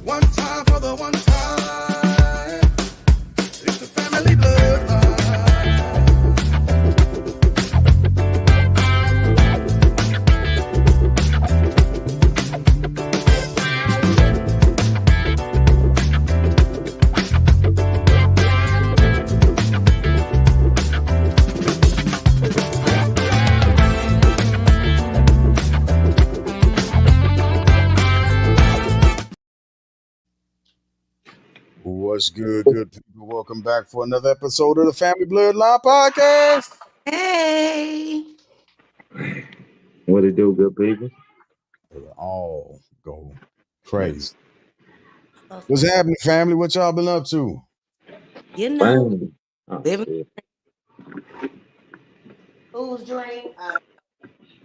One time for the one time. It's the family bloodline. What's good, good people? Welcome back for another episode of the Family Bloodline Podcast. Hey. What it do, good people? They all go crazy. What's happening, family? What y'all been up to? You know, Bang. Oh, living shit. fool's dream,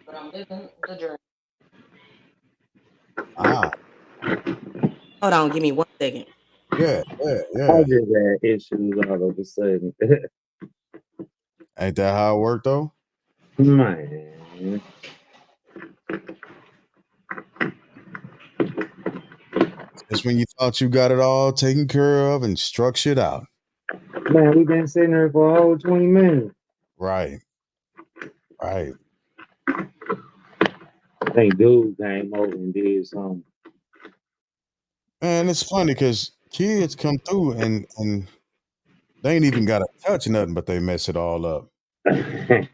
but I'm living the dream. Ah, Hold on, give me 1 second. yeah. I just had issues all of a sudden. Ain't that how it worked, though? Man. It's when you thought you got it all taken care of and struck shit out. Man, we've been sitting there for a whole 20 minutes. Right. I think dude came over and did something. And it's funny because kids come through and they ain't even got to touch nothing, but they mess it all up. You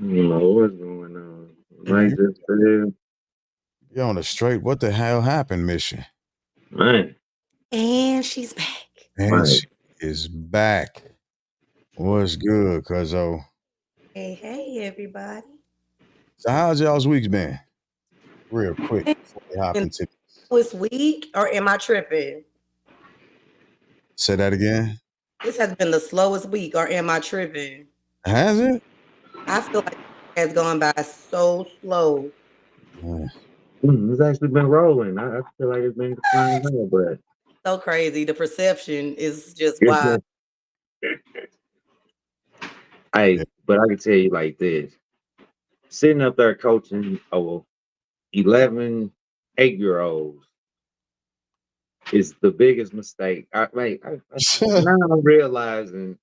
know what's going on. Right, just for real. You're on the straight. What the hell happened, mission? Man. And she's back. And Right. she is back. What's good, cuzzo? Hey, everybody. So how's y'all's weeks been? Real quick before we hop into This week, or am I tripping? Say that again. This has been the slowest week, or am I tripping? Has it? I feel like it has gone by so slow. It's actually been rolling. I feel like it's been flying hell, but So crazy. The perception is just it's wild. but I can tell you like this. Sitting up there coaching 11 8-year-olds is the biggest mistake. Now I'm realizing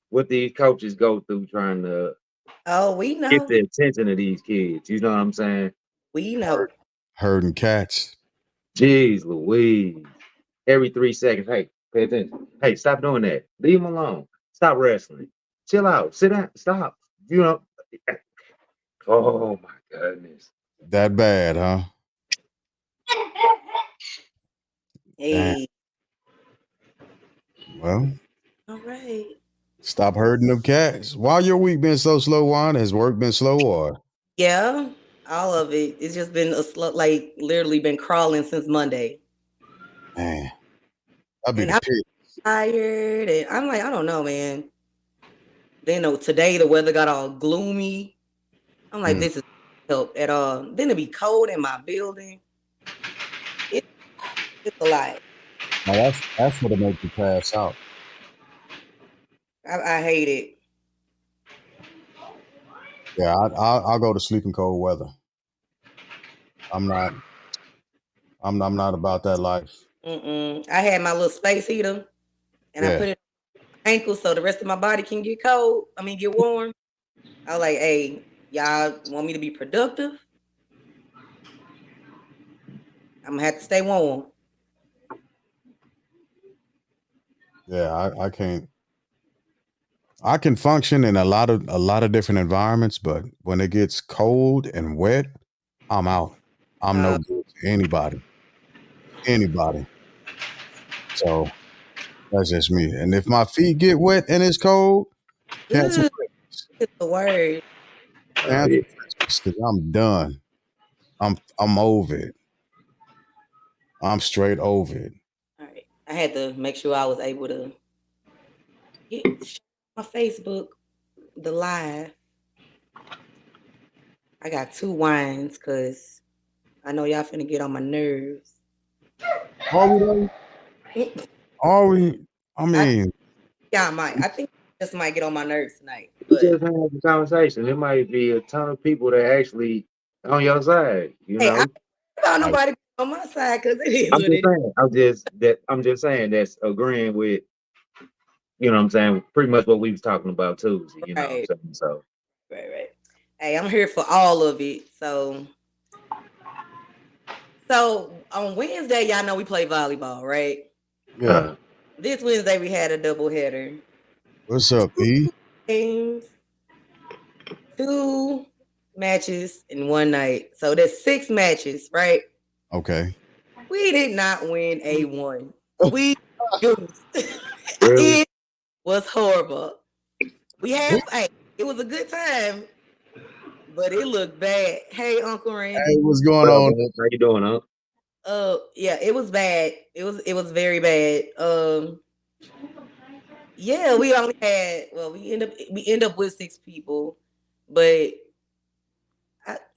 what these coaches go through trying to We know. get the attention of these kids. You know what I'm saying? We know. Herding cats. Jeez Louise. Every 3 seconds, hey, pay attention. Hey, stop doing that. Leave them alone. Stop wrestling. Chill out. Sit down. Stop. You know. Oh my goodness. That bad, huh? Hey. Well, All right. stop herding them cats. Why your week been so slow, Juan? Has work been slow or? Yeah, all of it. It's just been a slow, like literally been crawling since Monday. Man, I'll be And the I'm pig. tired, and I'm like, I don't know, man. Then today the weather got all gloomy. I'm like, this is help at all. Then it be cold in my building. It's a lot. Now that's what'll make you pass out. I hate it. Yeah, I'll go to sleep in cold weather. I'm not about that life. I had my little space heater, and I put it on my ankle so the rest of my body can get cold. Get warm. I was like, hey, y'all want me to be productive? I'm gonna have to stay warm. Yeah, I can't. I can function in a lot of different environments, but when it gets cold and wet, I'm out. I'm no good to anybody. So that's just me. And if my feet get wet and it's cold, cancel Christmas. It's the word. Cancel Christmas because I'm done. I'm over it. I'm straight over it. All right. I had to make sure I was able to get my Facebook, the live. I got 2 wines because I know y'all finna get on my nerves. Are we? I mean, yeah, I might. I think this might get on my nerves tonight. But just have a conversation. There might be a ton of people that actually on your side. You know, about nobody on my side because it is I'm what just it is. saying. I'm just saying that's agreeing with, you know what I'm saying, pretty much what we was talking about too. You know what I'm Right, saying? So right. Hey, I'm here for all of it. So on Wednesday, y'all know we play volleyball, right? Yeah. This Wednesday we had a doubleheader. What's up, E? Games, 2 matches in one night. So there's 6 matches, right? Okay. We did not win A1. We goosed. really, It was horrible. We had it was a good time, but it looked bad. Hey, Uncle Hey, Randy. what's going what up, on? man? How you doing, huh? Yeah, it was bad. It was very bad. Yeah, we only had we end up with 6 people, but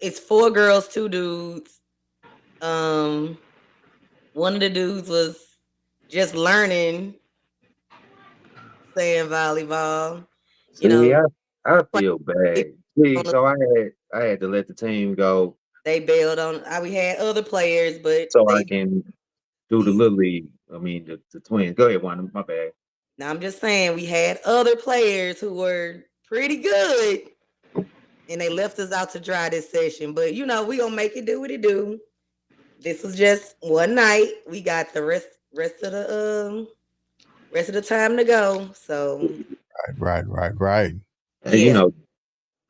it's 4 girls, 2 dudes. One of the dudes was just learning playing volleyball. You See, know, I feel bad. See, so I had to let the team go they bailed on. We had other players, but so I they. can do the little league. I mean, the twins. Go ahead, Wanda. My bad. Now I'm just saying we had other players who were pretty good, and they left us out to dry this session. But we gonna make it do what it do. This was just one night. We got the rest of the time to go. So Right. And yeah,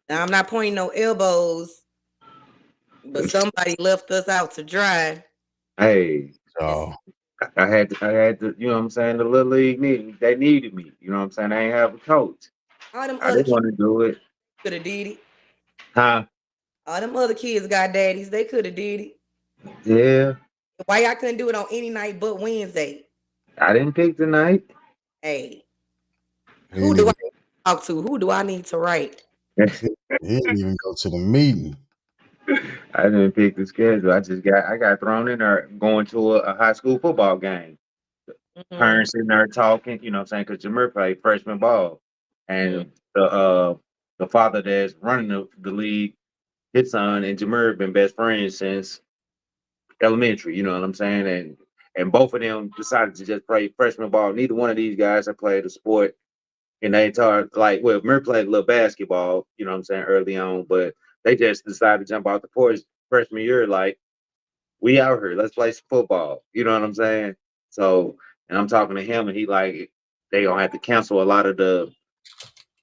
now I'm not pointing no elbows, but somebody left us out to dry. hey, So I had to, you know what I'm saying? The little league they needed me. You know what I'm saying? I ain't have a coach. All them I other didn't kids want to do it. could have did it. Huh? All them other kids got daddies. They could have did it. Yeah. Why y'all couldn't do it on any night but Wednesday? I didn't pick the night. Hey, he who didn't do even I talk to? Who do I need to write? he didn't even go to the meeting. I didn't pick the schedule. I got thrown in there going to a high school football game. Parents sitting there talking, you know what I'm saying? Because Jameer played freshman ball. And the father that's running the league, his son and Jameer have been best friends since elementary, you know what I'm saying? And both of them decided to just play freshman ball. Neither one of these guys have played a sport in the entire Jameer played a little basketball, you know what I'm saying, early on, but they just decided to jump out the porch freshman year, like, we out here, let's play some football. You know what I'm saying? So, and I'm talking to him, and he like, they gonna have to cancel a lot of the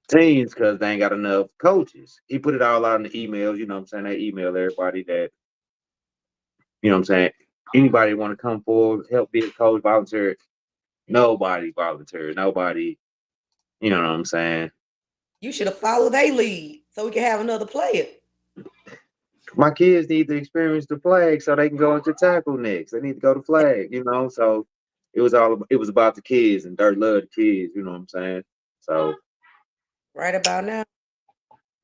teams because they ain't got enough coaches. He put it all out in the emails. You know what I'm saying? They email everybody that, you know what I'm saying. Anybody want to come forward, help be a coach, volunteer? Nobody volunteered. Nobody. You know what I'm saying? You should have followed their lead so we could have another player. My kids need to experience the flag so they can go into tackle next. They need to go to flag, you know. So it was about the kids, and Dirt love the kids, you know what I'm saying? So Right about now,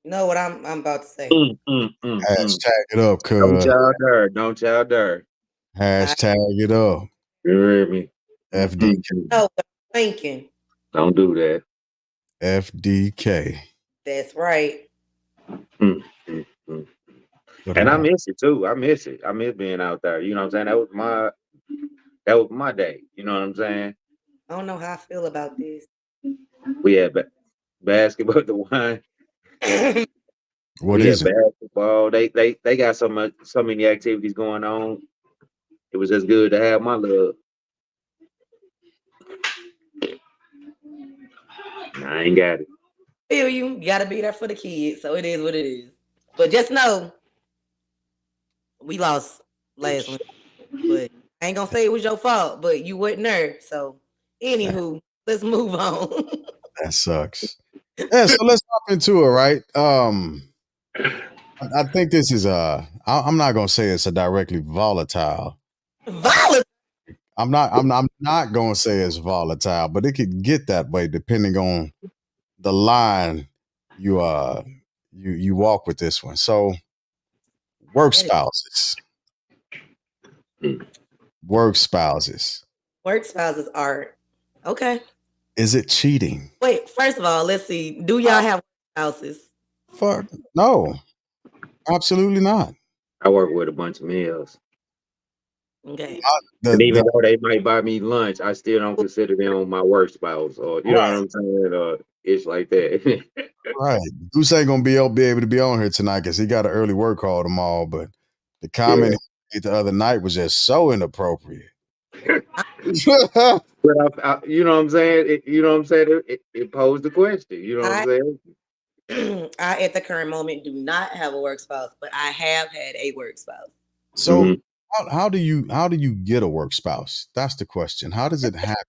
you know what I'm about to say. Hashtag it up, Don't cuz. y'all dare. Hashtag it up. You hear me? FDK. No, what I'm thinking. Don't do that. FDK. That's right. Mm, mm, mm. And I miss it too. I miss it. I miss being out there. You know what I'm saying? That was my day. You know what I'm saying? I don't know how I feel about this. We had basketball, the wine. What We is had it? basketball. They got so many activities going on. It was just good to have my love. I ain't got it. Feel you gotta be there for the kids, so it is what it is. But just know we lost last week. But I ain't gonna say it was your fault, but you wasn't there. So anywho, let's move on. That sucks. Yeah, so let's hop into it, right? I think this is I'm not gonna say it's a directly volatile. Volatile. I'm not gonna say it's volatile, but it could get that way depending on the line you you walk with this one. So work spouses. Work spouses. Work spouses are okay. Is it cheating? Wait, first of all, let's see. Do y'all have spouses? Fuck no. Absolutely not. I work with a bunch of males. Okay. And even though they might buy me lunch, I still don't consider them my work spouse, or you know what I'm saying, or it's like that. Right. Goose ain't gonna be able to be on here tonight because he got an early work call tomorrow. But the comment he made the other night was just so inappropriate. But you know what I'm saying? It posed the question. You know what I'm saying? I, at the current moment, do not have a work spouse, but I have had a work spouse. So how do you get a work spouse? That's the question. How does it happen?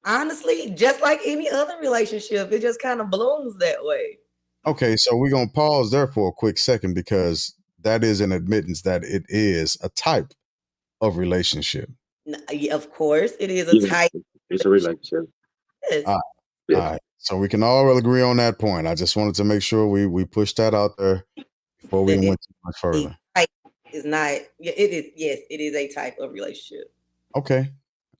Honestly, just like any other relationship, it just kind of blooms that way. Okay, so we're gonna pause there for a quick second because that is an admittance that it is a type of relationship. Of course, it is a type. It's a relationship. Yes. All right. So we can all agree on that point. I just wanted to make sure we pushed that out there before we went too much further. Is not. It is. Yes, it is a type of relationship. Okay.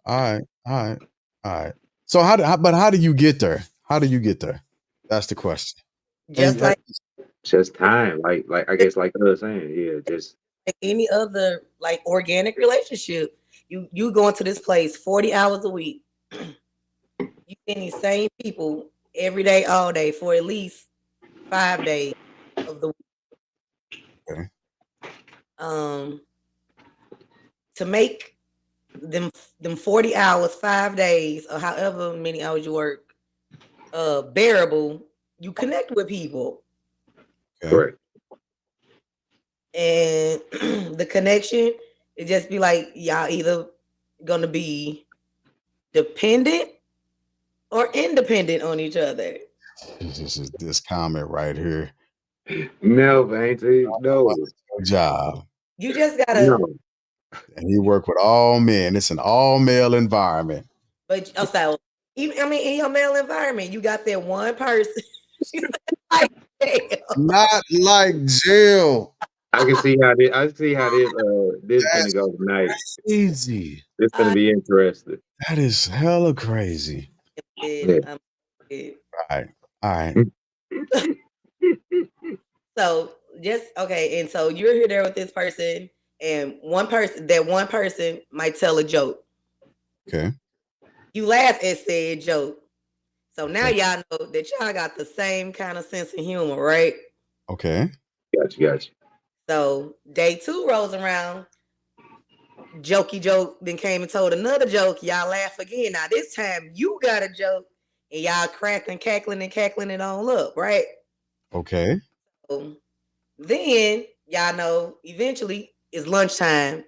All right. So how do you get there? How do you get there? That's the question. Just time, like I guess, like I was saying, yeah, just like any other like organic relationship. You go into this place 40 hours a week. You see these same people every day, all day for at least 5 days of the week. Okay. To make them 40 hours, 5 days, or however many hours you work, bearable, you connect with people. Okay. Correct. And the connection, it just be like y'all either gonna be dependent or independent on each other. This is this comment right here. No, Auntie, no. Good job. You just gotta. No. And you work with all men. It's an all male environment. But also, even in your male environment, you got that one person. Not like Jill. I can see how this gonna go tonight. Easy. It's gonna be interesting. That is hella crazy. Yeah. All right. So just okay, and so you're here there with this person, and one person might tell a joke. Okay. You laugh at said joke. So now y'all know that y'all got the same kind of sense of humor, right? Okay. Gotcha. So day 2 rolls around. Jokey joke then came and told another joke. Y'all laugh again. Now this time you got a joke and y'all cracking, cackling it on up, right? Okay. So then y'all know eventually it's lunchtime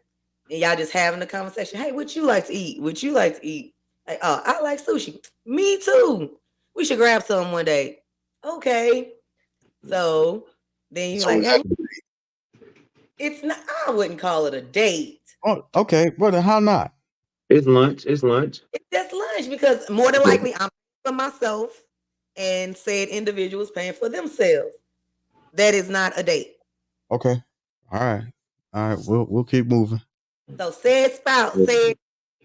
and y'all just having a conversation. Hey, what you like to eat? What you like to eat? Like, oh, I like sushi. Me too. We should grab some one day. Okay. So then you're like, hey, it's not, I wouldn't call it a date. Oh, okay. Brother, how not? It's lunch. It's just lunch because more than likely I'm paying for myself and said individuals paying for themselves. That is not a date. Okay. All right. We'll keep moving. So said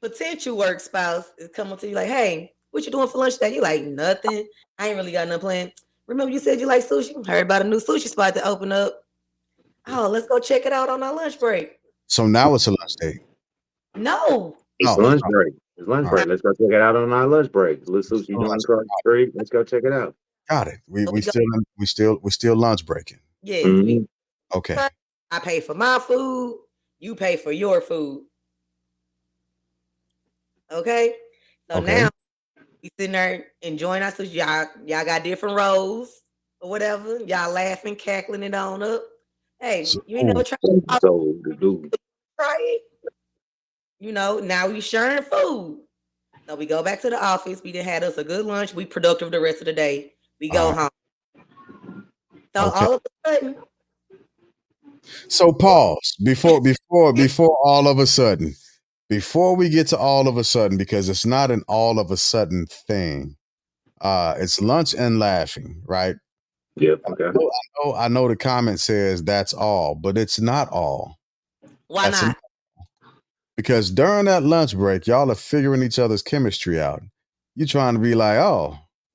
potential work spouse is coming to you like, hey, what you doing for lunch today? You like, nothing. I ain't really got nothing planned. Remember you said you like sushi? Heard about a new sushi spot to open up. Oh, let's go check it out on our lunch break. So now it's a lunch date. No. It's lunch break. It's lunch break. Let's go check it out on our lunch break. Little sushi doing across the street. Let's go check it out. Got it. We still lunch breaking. Yes. Mm-hmm. Okay. I pay for my food. You pay for your food. Okay. So now we sitting there enjoying our sushi. Y'all got different roles or whatever. Y'all laughing, cackling it on up. Hey, you ain't never tried try it. You know, now we sharing food. So we go back to the office. We done had us a good lunch. We productive the rest of the day. We go home. So all of a sudden. So pause before all of a sudden. Before we get to all of a sudden, because it's not an all of a sudden thing. It's lunch and laughing, right? Yep. Okay. I know the comment says that's all, but it's not all. Why not? Because during that lunch break, y'all are figuring each other's chemistry out. You trying to be like,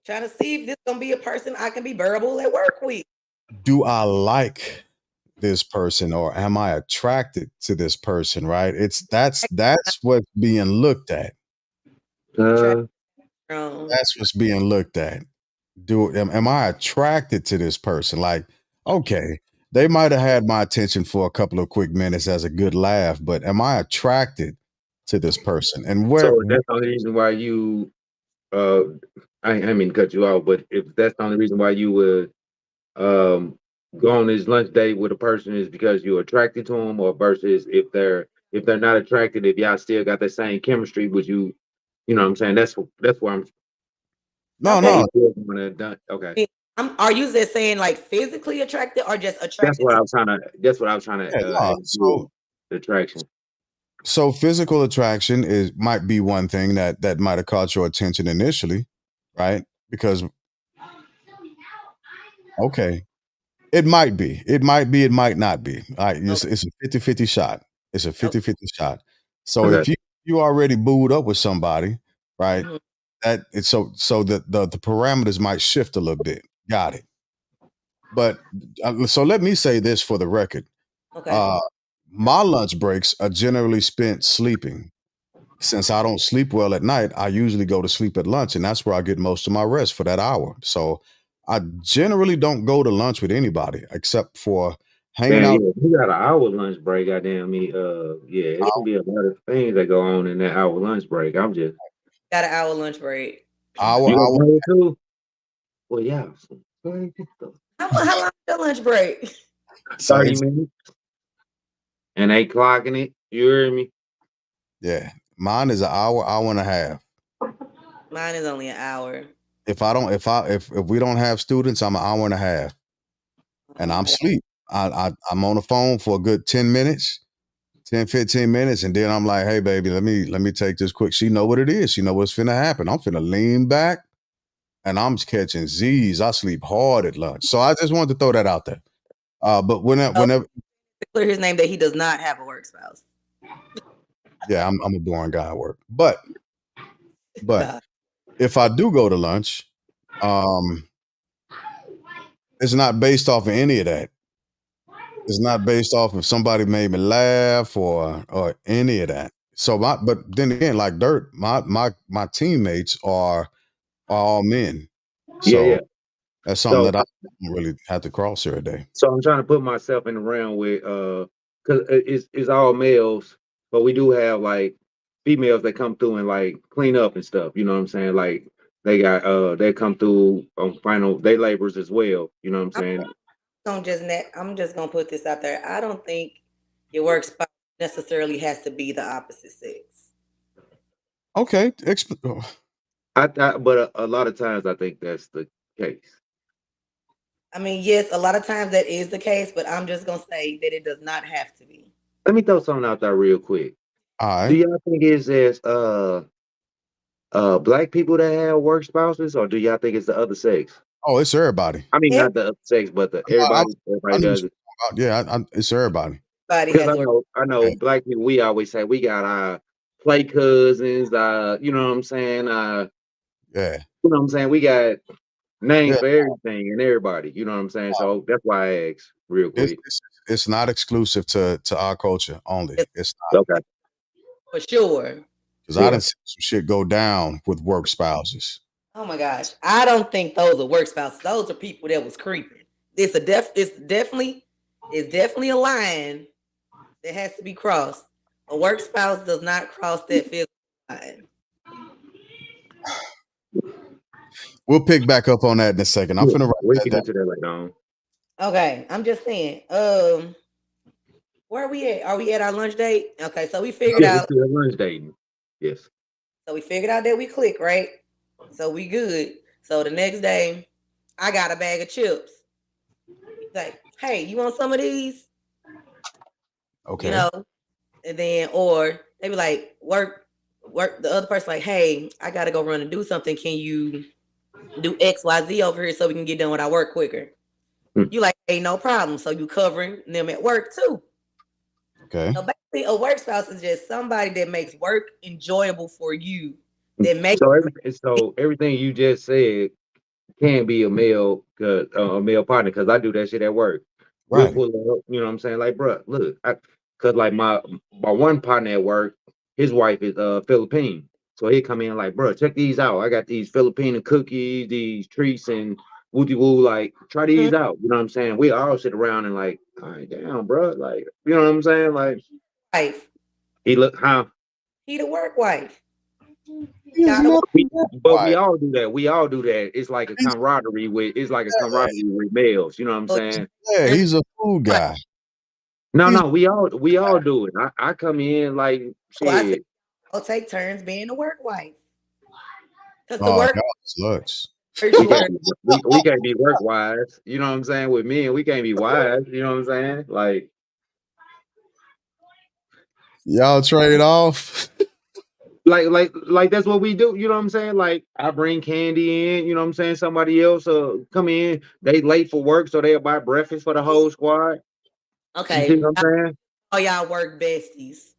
trying to see if this is gonna be a person I can be bearable at work with. Do I like this person or am I attracted to this person, right? That's what's being looked at. Uh, That's what's being looked at. Am I attracted to this person? Like, okay, they might have had my attention for a couple of quick minutes as a good laugh, but am I attracted to this person? And where so that's the only reason why you I mean to cut you off, but if that's the only reason why you would go on this lunch date with a person is because you're attracted to them, or versus if they're not attracted, if y'all still got the same chemistry, would you know what I'm saying? That's where I'm no, Okay. no. okay. Are you just saying like physically attracted or just That's attracted? what I was trying to Yeah, no, so the attraction. so physical attraction might be one thing that might have caught your attention initially, right? Because okay, it might be. It might be, it might not be. It's a 50-50 shot. It's a 50-50 shot. So Okay. if you already booed up with somebody, right? Mhm. That it's so the parameters might shift a little bit. Got it. But so let me say this for the record. Okay. My lunch breaks are generally spent sleeping. Since I don't sleep well at night, I usually go to sleep at lunch, and that's where I get most of my rest for that hour. So I generally don't go to lunch with anybody except for hanging Man, out. yeah, you got an hour lunch break, goddamn me. Yeah, it can be a lot of things that go on in that hour lunch break. I'm just Got an hour lunch break. Hour, you don't hour. know it too? Well, yeah. How long is your lunch break? So 30 it's, minutes. And they clocking it. You hear me? yeah, mine is an hour, hour and a half. Mine is only an hour. If we don't have students, I'm an hour and a half, and I'm sleep. I'm on the phone for a good 10 minutes. 10, 15 minutes, and then I'm like, hey baby, let me take this quick. She know what it is. She know what's finna happen. I'm finna lean back and I'm catching Z's. I sleep hard at lunch. So I just wanted to throw that out there. But whenever clear his name that he does not have a work spouse. yeah, I'm a boring guy at work. But if I do go to lunch, it's not based off of any of that. It's not based off of somebody made me laugh or any of that. So but then again, like Dirt, my teammates are all men. So Yeah. that's something So that I don't really have to cross every day. so I'm trying to put myself in the realm with because it's all males, but we do have like females that come through and like clean up and stuff. You know what I'm saying? Like they come through on final day laborers as well. You know what I'm saying? I'm just gonna put this out there. I don't think your work spouse necessarily has to be the opposite sex. Okay. But a lot of times I think that's the case. I mean, yes, a lot of times that is the case, but I'm just gonna say that it does not have to be. Let me throw something out there real quick. All Do right. y'all think it's as black people that have work spouses, or do y'all think it's the other sex? Oh, it's everybody. I mean, Yeah. not the other sex, but the I know everybody what does you're it. talking about. Yeah, it's everybody. Everybody Because has work. I know Yeah. black people, we always say we got our play cousins, you know what I'm saying? Yeah. You know what I'm saying? We got names Yeah. for everything and everybody, you know what I'm saying? So that's why I asked real It's, quick. it's not exclusive to our culture only. It's not. Okay. For sure. Because I Yeah. didn't see some shit go down with work spouses. Oh my gosh. I don't think those are work spouses. Those are people that was creeping. It's definitely a line that has to be crossed. A work spouse does not cross that physical line. We'll pick back up on that in a second. I'm finna write We that can down. get to that later on. Okay, I'm just saying. Where are we at? Are we at our lunch date? Okay, so we figured Yeah, out. it's still lunch dating. Yes. So we figured out that we click, right? So we good. So the next day, I got a bag of chips. He's like, hey, you want some of these? Okay. You know, and then or they be like, work. The other person like, hey, I gotta go run and do something. Can you do XYZ over here so we can get done with our work quicker? You like, hey, no problem. So you covering them at work too. Okay. So basically, a work spouse is just somebody that makes work enjoyable for you. That makes So everything you just said can be a male partner because I do that shit at work. We'll Right. pull up, you know what I'm saying? Like, bro, look, cause like my one partner at work, his wife is Philippine. So he come in like, bro, check these out. I got these Filipino cookies, these treats, and woody woo. Like, try these out. You know what I'm saying? We all sit around and like, all right, damn, bro. Like, you know what I'm saying? Like, Wife. he look, huh? He the work wife. He's not But we wife. all do that. We all do that. It's like a camaraderie with. It's like a camaraderie with males. You know what I'm saying? Yeah, he's a food guy. No, He's- no, we all do it. I come in like So I said, shit. I'll take turns being the work wife. Because the Oh, work y'all sluts. We can't be work wise. You know what I'm saying? With men, we can't be wise. You know what I'm saying? Like Y'all trade off. like that's what we do. You know what I'm saying? Like I bring candy in. You know what I'm saying? Somebody else come in. They late for work, so they'll buy breakfast for the whole squad. okay. You see what I'm saying? Oh, y'all work besties.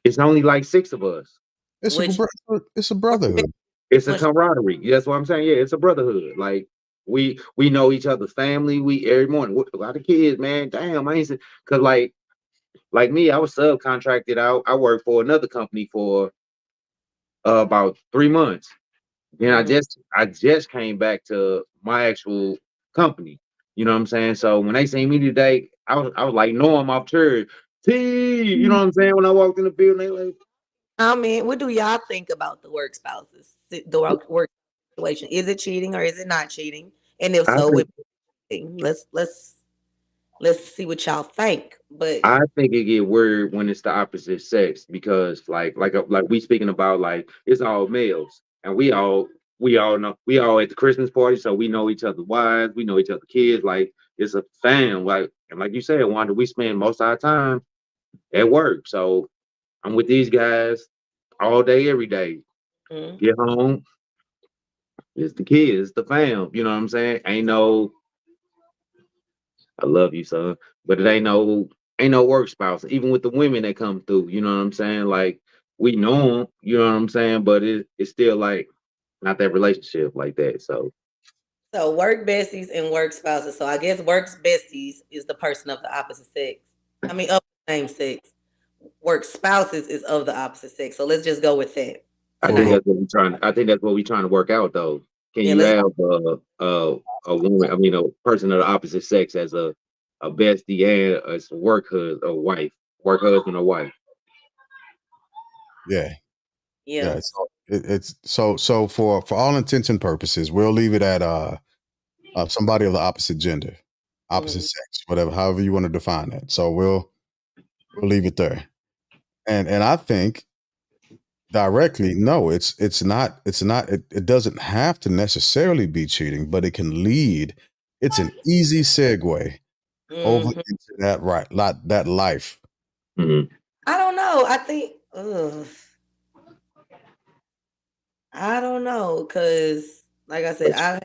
It's only like 6 of us. It's a brotherhood. It's a camaraderie. That's what I'm saying. Yeah, it's a brotherhood. Like we know each other's family. We every morning. A lot of kids, man. Damn, I ain't because like me, I was subcontracted out. I worked for another company for about 3 months. Then I just came back to my actual company. You know what I'm saying? So when they see me today, I was like, no, I'm off church. T, you know what I'm saying? When I walked in the building, they like, I mean, what do y'all think about the work spouses? The work situation. Is it cheating or is it not cheating? And if so, let's see what y'all think. But I think it get weird when it's the opposite sex because like we speaking about like it's all males and we all know we all at the Christmas party, so we know each other's wives, we know each other's kids, like it's a fam. Like and like you said, Wanda, we spend most of our time at work. So I'm with these guys all day, every day. Get home, it's the kids, the fam. You know what I'm saying? Ain't no I love you, son. But it ain't no work spouse. Even with the women that come through, you know what I'm saying? Like we know them, you know what I'm saying? But it's still like not that relationship like that. So work besties and work spouses. So I guess work besties is the person of the opposite sex. I mean, of the same sex. Work spouses is of the opposite sex. So let's just go with that. I think that's what we're trying. I think that's what we're trying to work out, though. Can you have a woman? I mean, a person of the opposite sex as a bestie and a work husband or wife, work husband or wife? Yeah. Yeah. It's so for all intents and purposes, we'll leave it at somebody of the opposite gender, opposite sex, whatever, however you want to define that. So we'll leave it there. And I think directly, no, it doesn't have to necessarily be cheating, but it can lead. It's an easy segue over into that life. I don't know. I think I don't know, because like I said,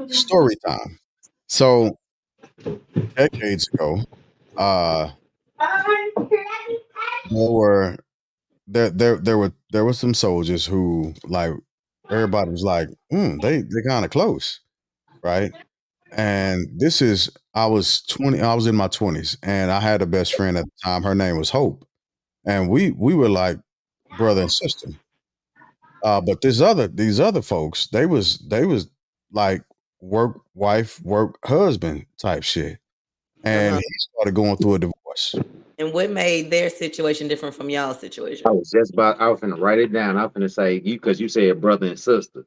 Story time. So decades ago, there were some soldiers who like everybody was like, they kind of close, right? And I was in my 20s, and I had a best friend at the time. Her name was Hope, and we were like brother and sister. But these other folks, they was like work wife, work husband type shit, and he started going through a divorce. And what made their situation different from y'all's situation? I was finna write it down. I was finna say because you said brother and sister.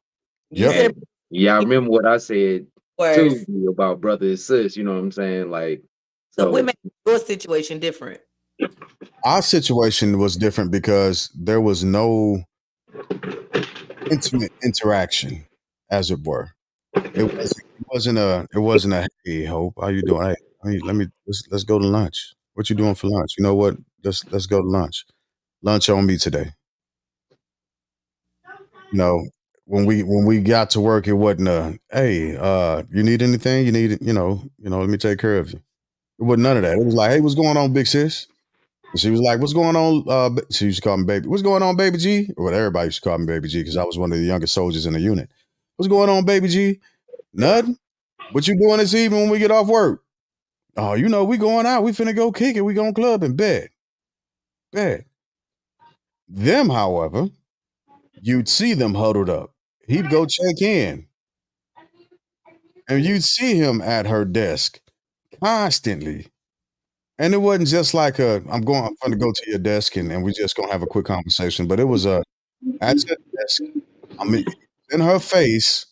Yep. Yeah, I remember what I said to you about brother and sis. You know what I'm saying? Like, so what made your situation different? Our situation was different because there was no intimate interaction, as it were. It wasn't a hey Hope, how you doing? Hey, let's go to lunch. What you doing for lunch? You know what? Let's go to lunch. Lunch on me today. No, when we got to work, it wasn't hey, you need anything? You need let me take care of you. It wasn't none of that. It was like, hey, what's going on, big sis? And she was like, what's going on? She used to call me baby. What's going on, baby G? Or what everybody used to call me baby G because I was one of the youngest soldiers in the unit. What's going on, baby G? Nothing. What you doing this evening when we get off work? Oh, you know, we going out. We finna go kick it. We going club in bed. Them, however, you'd see them huddled up. He'd go check in. And you'd see him at her desk constantly. And it wasn't just like I'm going to go to your desk and we just gonna have a quick conversation. But it was at your desk. I mean, in her face,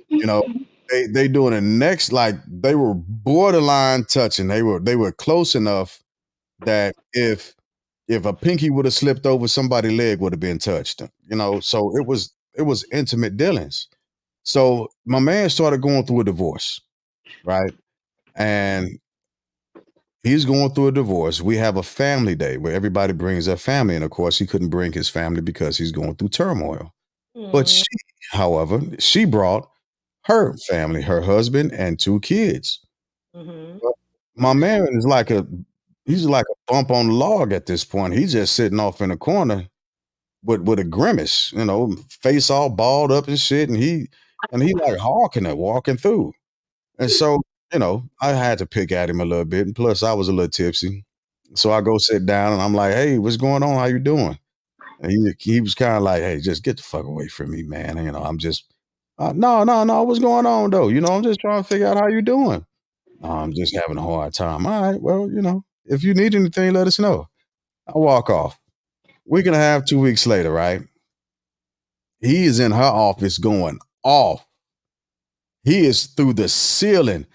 you know, they doing the next, like they were borderline touching. They were close enough that if a pinky would have slipped over, somebody's leg would have been touched. You know, so it was intimate dealings. So my man started going through a divorce, right? And he's going through a divorce. We have a family day where everybody brings their family. And of course, he couldn't bring his family because he's going through turmoil. But she, however, she brought her family, her husband and 2 kids. My man is like he's like a bump on the log at this point. He's just sitting off in a corner with a grimace, you know, face all balled up and shit. And he like hawking it, walking through. And so, you know, I had to pick at him a little bit. And plus I was a little tipsy. So I go sit down and I'm like, hey, what's going on? How you doing? And he was kind of like, hey, just get the fuck away from me, man. You know, I'm just, no, what's going on though? You know, I'm just trying to figure out how you doing. No, I'm just having a hard time. All right, well, you know, if you need anything, let us know. I walk off. Week and a half, 2 weeks later, right? He is in her office going off. He is through the ceiling.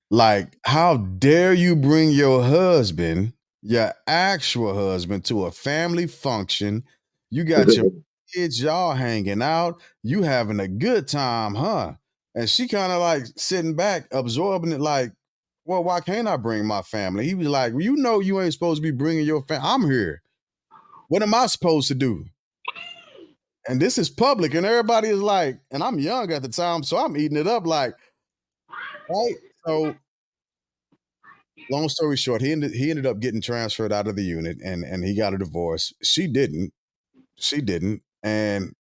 Like, how dare you bring your husband, your actual husband, to a family function? You got your kids, y'all hanging out. You having a good time, huh? And she kind of like sitting back, absorbing it like, well, why can't I bring my family? He was like, well, you know you ain't supposed to be bringing your family. I'm here. What am I supposed to do? And this is public, and everybody is like, and I'm young at the time, so I'm eating it up like, right? So long story short, he ended up getting transferred out of the unit and he got a divorce. She didn't. And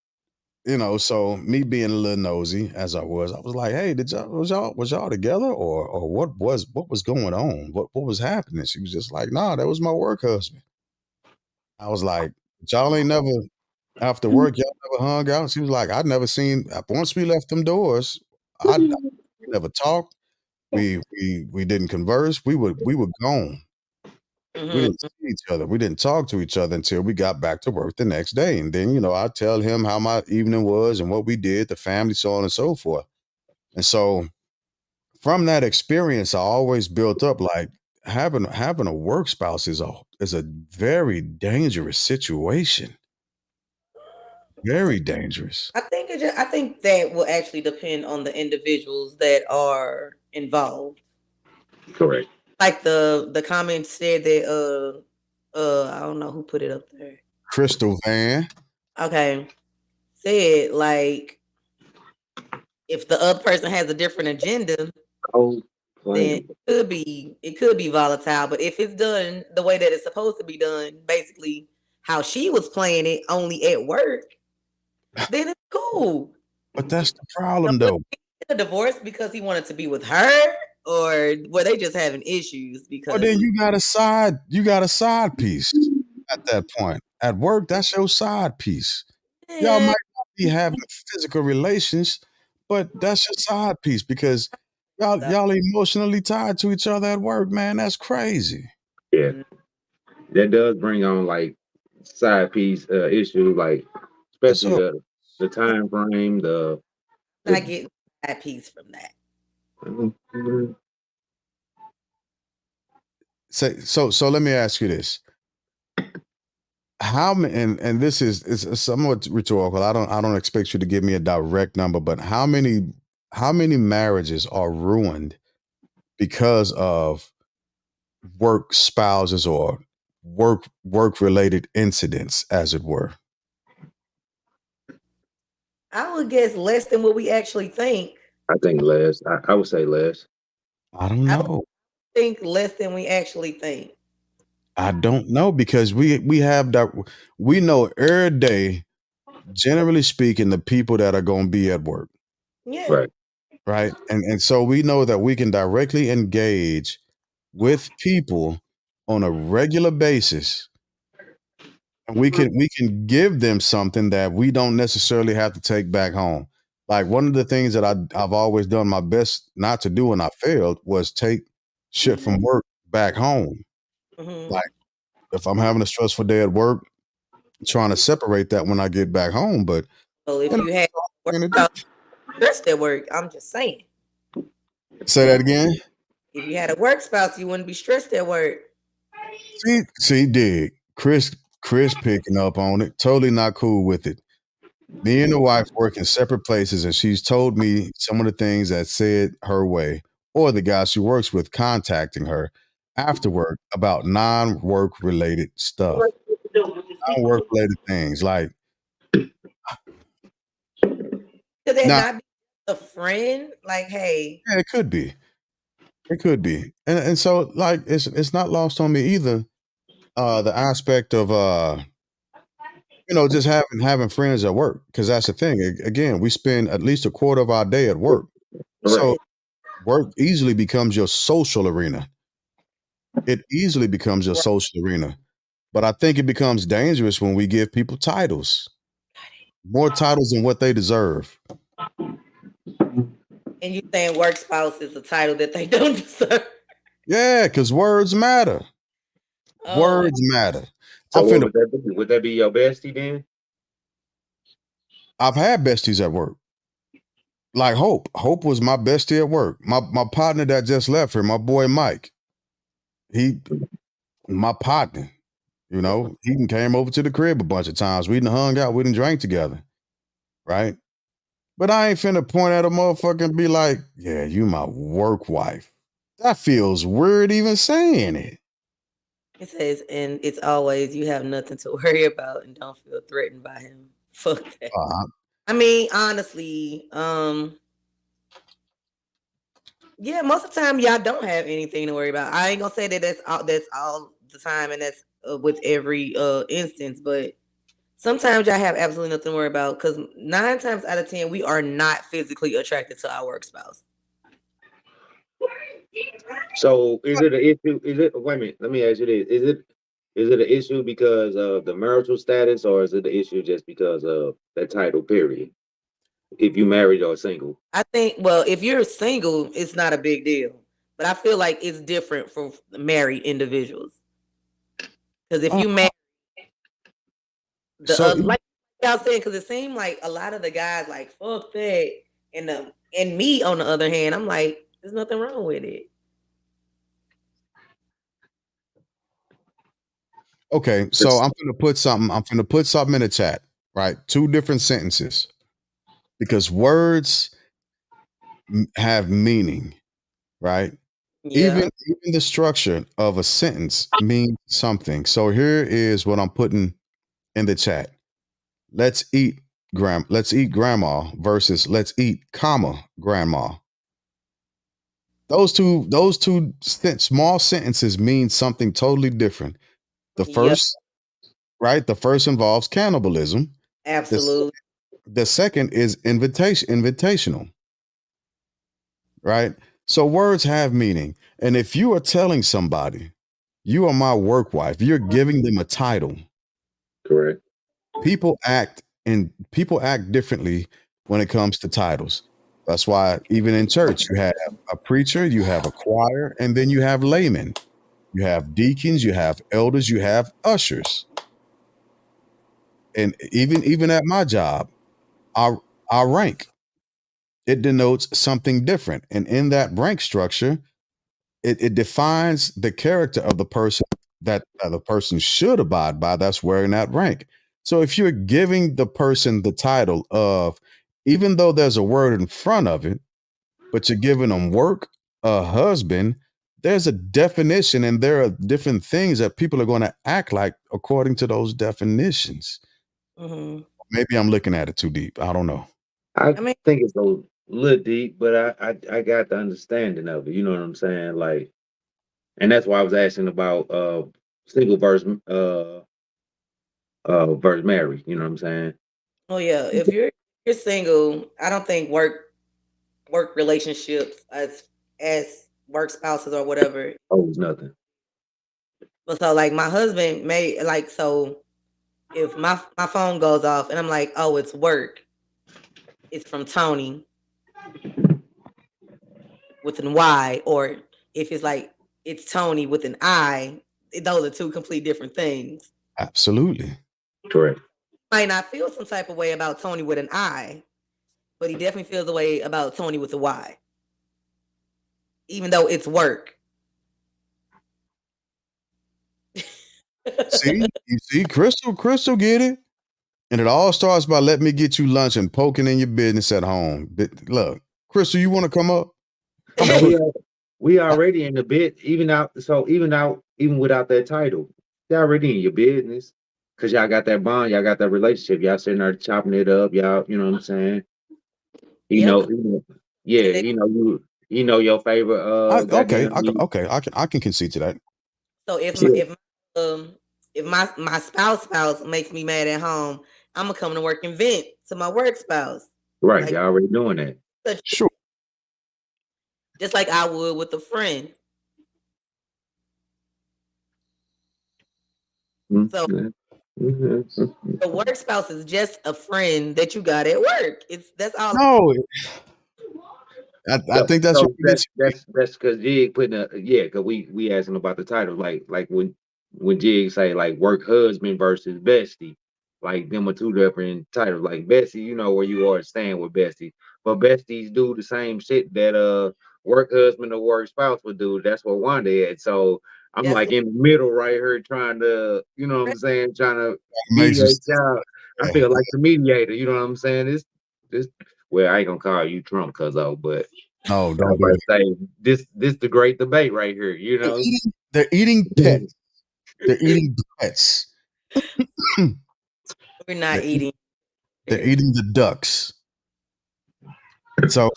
you know, so me being a little nosy as I was like, hey, was y'all together or what was going on? What was happening? She was just like, nah, that was my work husband. I was like, y'all ain't never after work, y'all never hung out. She was like, I'd never seen once we left them doors, I never talked. We didn't converse. We were gone. We didn't see each other. We didn't talk to each other until we got back to work the next day. And then, you know, I tell him how my evening was and what we did, the family, so on and so forth. And so from that experience, I always built up like having a work spouse is a very dangerous situation. Very dangerous. I think that will actually depend on the individuals that are involved. Correct. Like the comment said that I don't know who put it up there. Crystal Van. Okay. Said like if the other person has a different agenda, then it could be volatile. But if it's done the way that it's supposed to be done, basically how she was playing it only at work, then it's cool. But that's the problem though. A divorce because he wanted to be with her, or were they just having issues? Because well, then you got a side piece at that point. At work, that's your side piece. Y'all might not be having physical relations, but that's your side piece because y'all emotionally tied to each other at work, man. That's crazy. Yeah. That does bring on like side piece issues, like especially the time frame, I get that piece from that. So let me ask you this. How many, and this is somewhat rhetorical. I don't expect you to give me a direct number, but how many marriages are ruined because of work spouses or work related incidents, as it were? I would guess less than what we actually think. I think less. I would say less. I don't know. I think less than we actually think. I don't know because we have that. We know every day, generally speaking, the people that are going to be at work. Yeah. Right. right? And so we know that we can directly engage with people on a regular basis, and we can give them something that we don't necessarily have to take back home. Like one of the things that I've always done my best not to do, and I failed, was take shit from work back home. Mhm. Like if I'm having a stressful day at work, trying to separate that when I get back home. But So if you know, you had work and spouse stressed at work, I'm just saying. say that again. If you had a work spouse, you wouldn't be stressed at work. Dig. Chris picking up on it. Totally not cool with it. Me and the wife work in separate places, and she's told me some of the things that said her way, or the guy she works with contacting her after work about non-work related stuff, non-work related things. Like Could that now, not be a friend? Like, hey, yeah, it could be. It could be. And so like it's not lost on me either. The aspect of just having friends at work, because that's the thing. Again, we spend at least a quarter of our day at work. So Right. work easily becomes your social arena. It easily becomes your social arena. But I think it becomes dangerous when we give people titles, more titles than what they deserve. and you saying work spouse is a title that they don't deserve. Yeah, because words matter. Oh, Words matter. So I'm what finna. would that be? Would that be your bestie then? I've had besties at work. Like Hope. Hope was my bestie at work. My partner that just left her, my boy Mike. He my partner. He done came over to the crib a bunch of times. We done hung out. We done drank together. Right? But I ain't finna point at a motherfucker and be like, yeah, you my work wife. That feels weird even saying it. it says, and it's always you have nothing to worry about and don't feel threatened by him. Fuck that. I mean, honestly, yeah, most of the time y'all don't have anything to worry about. I ain't gonna say that that's all the time, and that's with every instance, but sometimes y'all have absolutely nothing to worry about because 9 times out of 10 we are not physically attracted to our work spouse. So is it an issue? Wait a minute, let me ask you this. Is it an issue because of the marital status, or is it an issue just because of that title, period? If you married or single? I think, well, if you're single, it's not a big deal. But I feel like it's different for married individuals. Because if you marry like y'all saying, because it seemed like a lot of the guys like fuck that, and me on the other hand, I'm like, there's nothing wrong with it. Okay, so I'm gonna put something. I'm gonna put something in the chat. Right, 2 different sentences, because words have meaning. Right, Yeah. even the structure of a sentence means something. So here is what I'm putting in the chat. Let's eat grandma versus let's eat grandma. Those two small sentences mean something totally different. The first, right? The first involves cannibalism. Absolutely. The second is invitational. Right? So words have meaning. And if you are telling somebody, you are my work wife, you're giving them a title. Correct. People act differently when it comes to titles. That's why even in church, you have a preacher, you have a choir, and then you have laymen. You have deacons, you have elders, you have ushers. And even at my job, our rank, it denotes something different. And in that rank structure, it defines the character of the person that the person should abide by that's wearing that rank. So if you're giving the person the title of, even though there's a word in front of it, but you're giving them work, a husband, there's a definition, and there are different things that people are going to act like according to those definitions. Mm-hmm. Maybe I'm looking at it too deep. I don't know. I think it's a little deep, but I got the understanding of it. You know what I'm saying? Like, and that's why I was asking about single versus married. You know what I'm saying? Oh yeah. If you're single, I don't think work work relationships as work spouses or whatever. Oh, it's nothing. But so like my husband may like so if my phone goes off and I'm like, oh, it's work, it's from Tony with an Y, or if it's like it's Tony with an I, those are two complete different things. Absolutely. Correct. Might not feel some type of way about Tony with an I, but he definitely feels a way about Tony with a Y, even though it's work. See, you see, Crystal get it. And it all starts by letting me get you lunch and poking in your business at home. Look, Crystal, you want to come up? We already in the bit, even without that title, y'all already in your business. Cause y'all got that bond, y'all got that relationship, y'all sitting there chopping it up, y'all, you know what I'm saying? You know your favorite I can concede to that. So if my spouse makes me mad at home, I'm gonna come to work and vent to my work spouse. Right, like, y'all already doing that. Sure. Just like I would with a friend. So the work spouse is just a friend that you got at work. That's all. No. I think that's because Jig putting because we asking about the title, like when Jig say like work husband versus bestie, like them are two different titles. Like bestie, you know where you are staying with bestie, but besties do the same shit that work husband or work spouse would do. That's what Wanda had. So I'm like in the middle right here trying to, you know what I'm saying, trying to mediate y'all. I feel like the mediator, you know what I'm saying? This well, I ain't gonna call you Trump but no, don't say this the great debate right here, you know. They're eating pets. They're eating pets. We're not eating. They're eating the ducks. So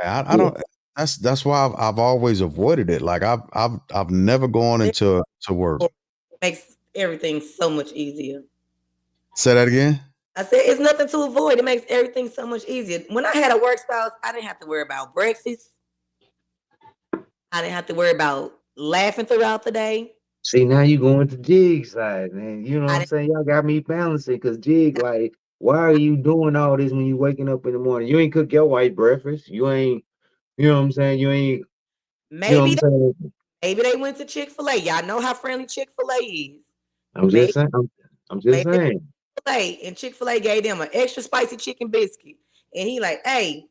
I don't. That's why I've always avoided it. Like I've never gone into work. It makes everything so much easier. Say that again. I said it's nothing to avoid. It makes everything so much easier. When I had a work spouse, I didn't have to worry about breakfast. I didn't have to worry about laughing throughout the day. See, now you going to Jig's side, man. You know what I'm saying? Y'all got me balancing because Jig, like, why are you doing all this when you waking up in the morning? You ain't cook your white breakfast. You ain't, you know what I'm saying? You ain't. Maybe maybe they went to Chick-fil-A. Y'all know how friendly Chick-fil-A is. I'm just saying. I'm just saying. And Chick-fil-A gave them an extra spicy chicken biscuit, and he like, hey,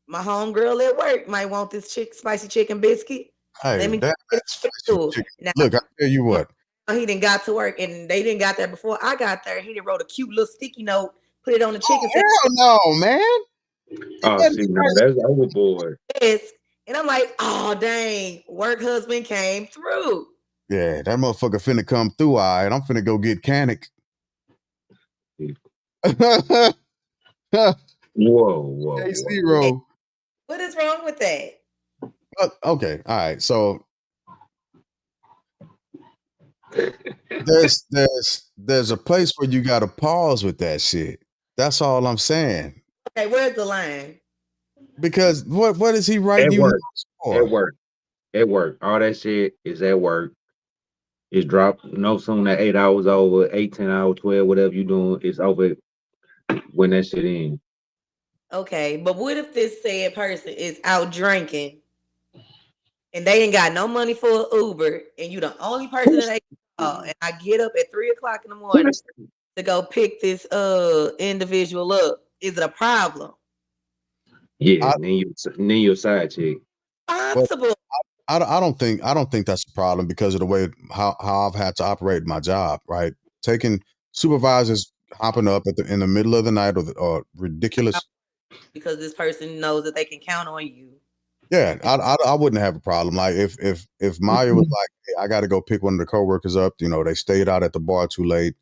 my homegirl at work might want this spicy chicken biscuit. Hey, let me now, look, I tell you what. He didn't got to work, and they didn't got there before I got there. He didn't wrote a cute little sticky note, put it on the chicken. Hell no, man. Oh, see, no, that's overboard. Yes, and I'm like, oh dang, work husband came through. Yeah, that motherfucker finna come through. All right, I'm finna go get Canic. Whoa. Hey, Zero. What is wrong with that? Okay, all right. So there's a place where you gotta pause with that shit. That's all I'm saying. Okay, where's the line? Because what is he writing you for? At work. All that shit is at work. It's dropped no sooner than 8 hours over, 8, 10 hours, 12, whatever you doing, it's over when that shit ends. Okay, but what if this said person is out drinking and they ain't got no money for an Uber, and you the only person that they call, and I get up at 3 o'clock in the morning to go pick this individual up? Is it a problem? Yeah, then your side chick. Possible. I don't think that's a problem because of the way how I've had to operate my job, right? Taking supervisors hopping up in the middle of the night or ridiculous, because this person knows that they can count on you. Yeah, I wouldn't have a problem. Like if Maya was like, hey, I got to go pick one of the coworkers up, you know, they stayed out at the bar too late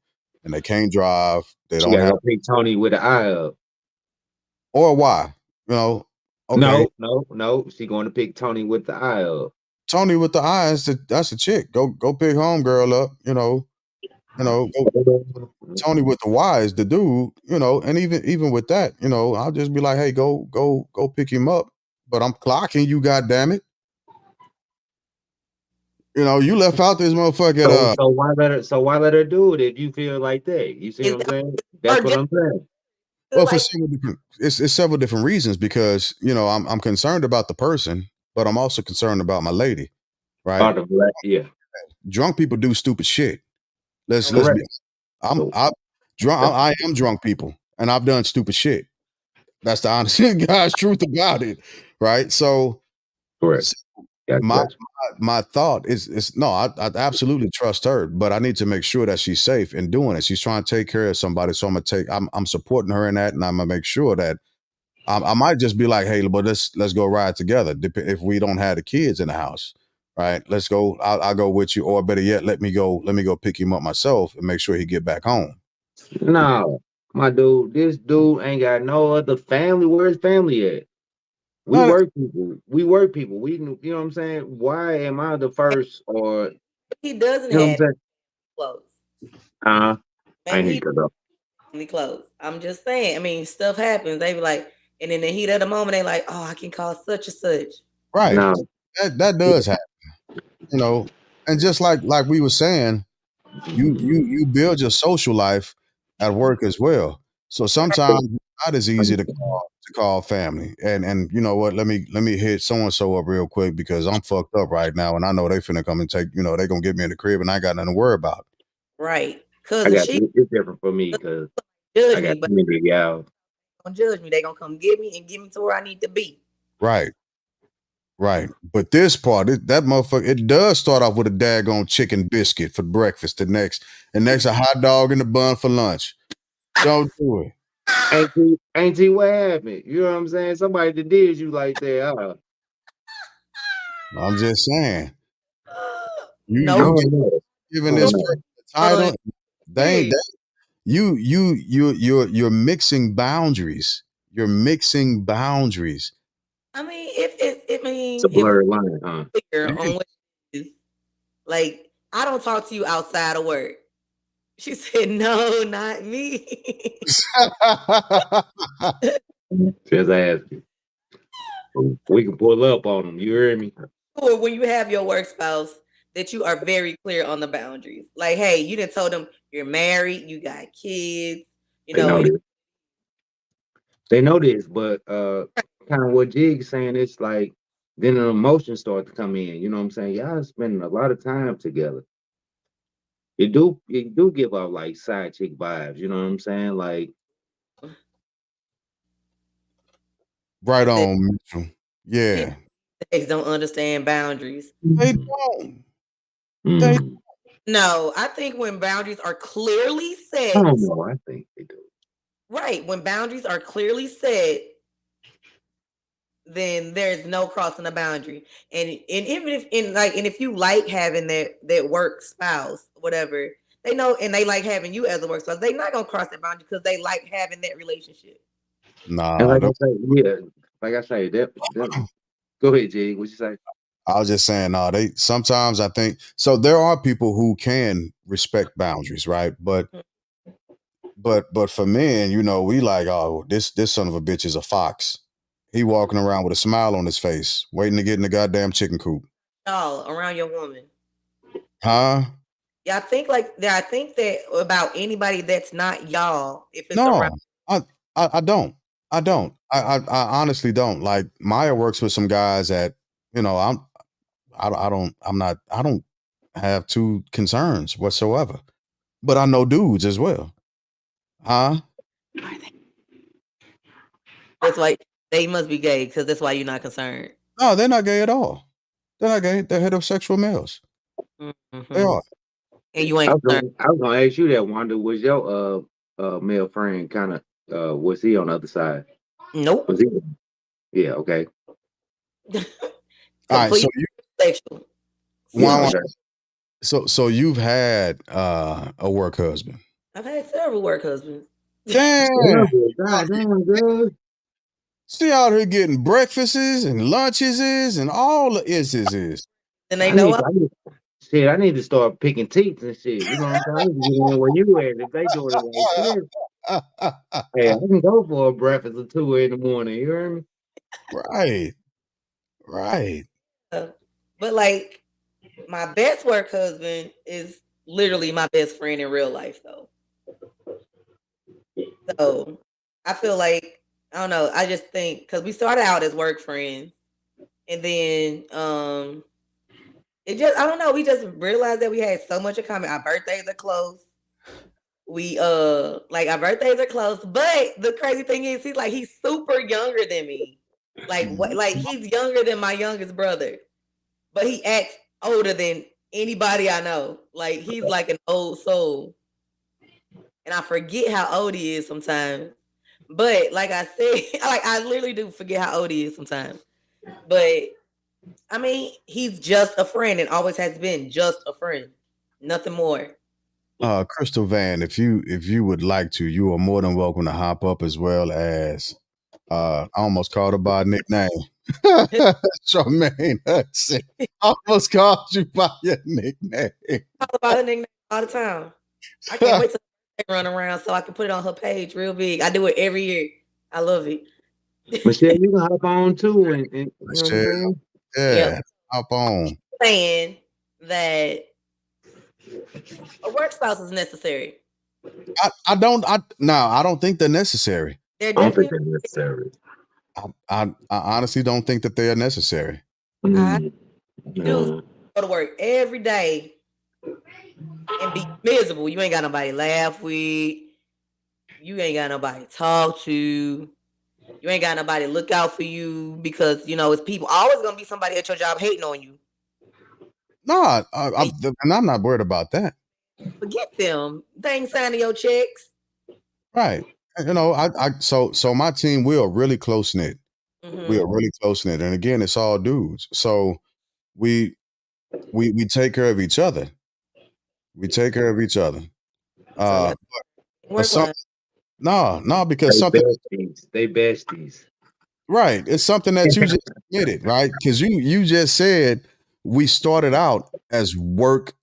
and they can't drive. They don't have to pick Tony with an eye up. Or why? You know, okay. No. She going to pick Tony with the eye up. Tony with the eyes, that's a chick. Go pick homegirl up, you know. Tony with the Y is the dude, you know, and even with that, you know, I'll just be like, hey, go pick him up. but I'm clocking you, goddammit. You know, you left out this motherfucker. So why let her do it if you feel like that? You see what I'm saying? That's what I'm saying. Well, for it's several different reasons, because you know I'm concerned about the person, but I'm also concerned about my lady, right? Yeah. Drunk people do stupid shit. Let's be. I'm drunk. I am drunk people, and I've done stupid shit. That's the honest God's truth about it, right? So, correct. My thought is no, I absolutely trust her, but I need to make sure that she's safe in doing it. She's trying to take care of somebody, so I'm supporting her in that, and I'm gonna make sure that I might just be like, hey, but let's go ride together if we don't have the kids in the house, right? Let's go. I'll go with you, or better yet, let me go pick him up myself and make sure he get back home. No, my dude, this dude ain't got no other family. Where's family at? We work people. We, you know what I'm saying? Why am I the first? Or he doesn't have clothes. I need to go. Clothes. I'm just saying. I mean, stuff happens. They be like, and in the heat of the moment, they like, oh, I can call such and such. Right. No. That does happen. You know, and just like we were saying, you build your social life at work as well. So sometimes it's not as easy to call family. And you know what? Let me hit so and so up real quick because I'm fucked up right now, and I know they finna come and take. You know, they gonna get me in the crib, and I got nothing to worry about. Right. Because it's different for me because I got too many gals. Don't judge me. They gonna come get me and get me to where I need to be. Right. Right. But this part, that motherfucker, it does start off with a daggone chicken biscuit for breakfast. The next a hot dog in the bun for lunch. Don't do it. Auntie, what happened? You know what I'm saying? Somebody that did you like that. I'm just saying. No. Giving this title, you're mixing boundaries. You're mixing boundaries. I mean, it's a blurred line, huh? On what like, I don't talk to you outside of work. She said, no, not me. Just ask you. We can pull up on them. You hear me? Or when you have your work spouse, that you are very clear on the boundaries. Like, hey, you didn't tell them you're married, you got kids. You know they know this, but kind of what Jig's saying, it's like then the emotions start to come in. You know what I'm saying? Y'all spending a lot of time together. It do give off like side chick vibes. You know what I'm saying? Like, right on, Mitchell. Yeah. They don't understand boundaries. They don't. No, I think when boundaries are clearly set. I don't know. I think they do. Right. When boundaries are clearly set, then there's no crossing the boundary. And even if you like having that work spouse, whatever, they know, and they like having you as a work spouse, they're not gonna cross that boundary because they like having that relationship. Nah. And like I say, that go ahead, Jig. What you say? I was just saying, no, sometimes I think so. There are people who can respect boundaries, right? But for men, you know, we like, oh, this son of a bitch is a fox. He walking around with a smile on his face, waiting to get in the goddamn chicken coop. Oh, around your woman. Huh? Yeah, I think that about anybody that's not y'all. If it's around. I don't. I honestly don't. Like Maya works with some guys that, you know, I don't have two concerns whatsoever. But I know dudes as well. Huh? That's why they must be gay, because that's why you're not concerned. No, they're not gay at all. They're not gay. They're heterosexual males. Mm-hmm. They are. And you ain't concerned. I was gonna ask you that, Wanda. Was your male friend kind of was he on the other side? Nope. Was he? Yeah, okay. All right, so sexual. So you've had a work husband. I've had several work husbands. Damn, girl. See out here getting breakfasts and lunches and all the is. And they know I need to start picking teeth and shit. You know what I'm saying? I where you at if they doing it like this. Hey, I can go for a breakfast or 2 in the morning. You hear me? Right. Right. But like my best work husband is literally my best friend in real life though. So I feel like I don't know. I just think because we started out as work friends, and then it just I don't know. We just realized that we had so much in common. Our birthdays are close. We like our birthdays are close, but the crazy thing is he's super younger than me. Like what? Like he's younger than my youngest brother, but he acts older than anybody I know. Like he's like an old soul, and I forget how old he is sometimes. But like I said, like I literally do forget how old he is sometimes. But I mean, he's just a friend and always has been just a friend, nothing more. Crystal Van, if you would like to, you are more than welcome to hop up as well as I almost called her by a nickname. Charmaine Hudson. I almost called you by your nickname. Talk about her nickname all the time. I can't wait till they run around so I can put it on her page real big. I do it every year. I love it. Michelle, you can hop on too, and you know what I'm Michelle, saying? yeah, Yep. hop on. Saying that a work spouse is necessary. I don't think they're necessary. They're I don't think definitely that's necessary. I honestly don't think that they are necessary. Mm, do no. go to work every day and be miserable. You ain't got nobody to laugh with. You ain't got nobody to talk to. You ain't got nobody to look out for you because it's people always gonna be somebody at your job hating on you. No, and I'm not worried about that. Forget them. They ain't signing your checks. Right. So my team, we are really close knit. We are really close knit, and again, it's all dudes. So we take care of each other. We take care of each other. So But some, no, because something. They besties. Right. It's something that you just admitted, right? Because you just said we started out as work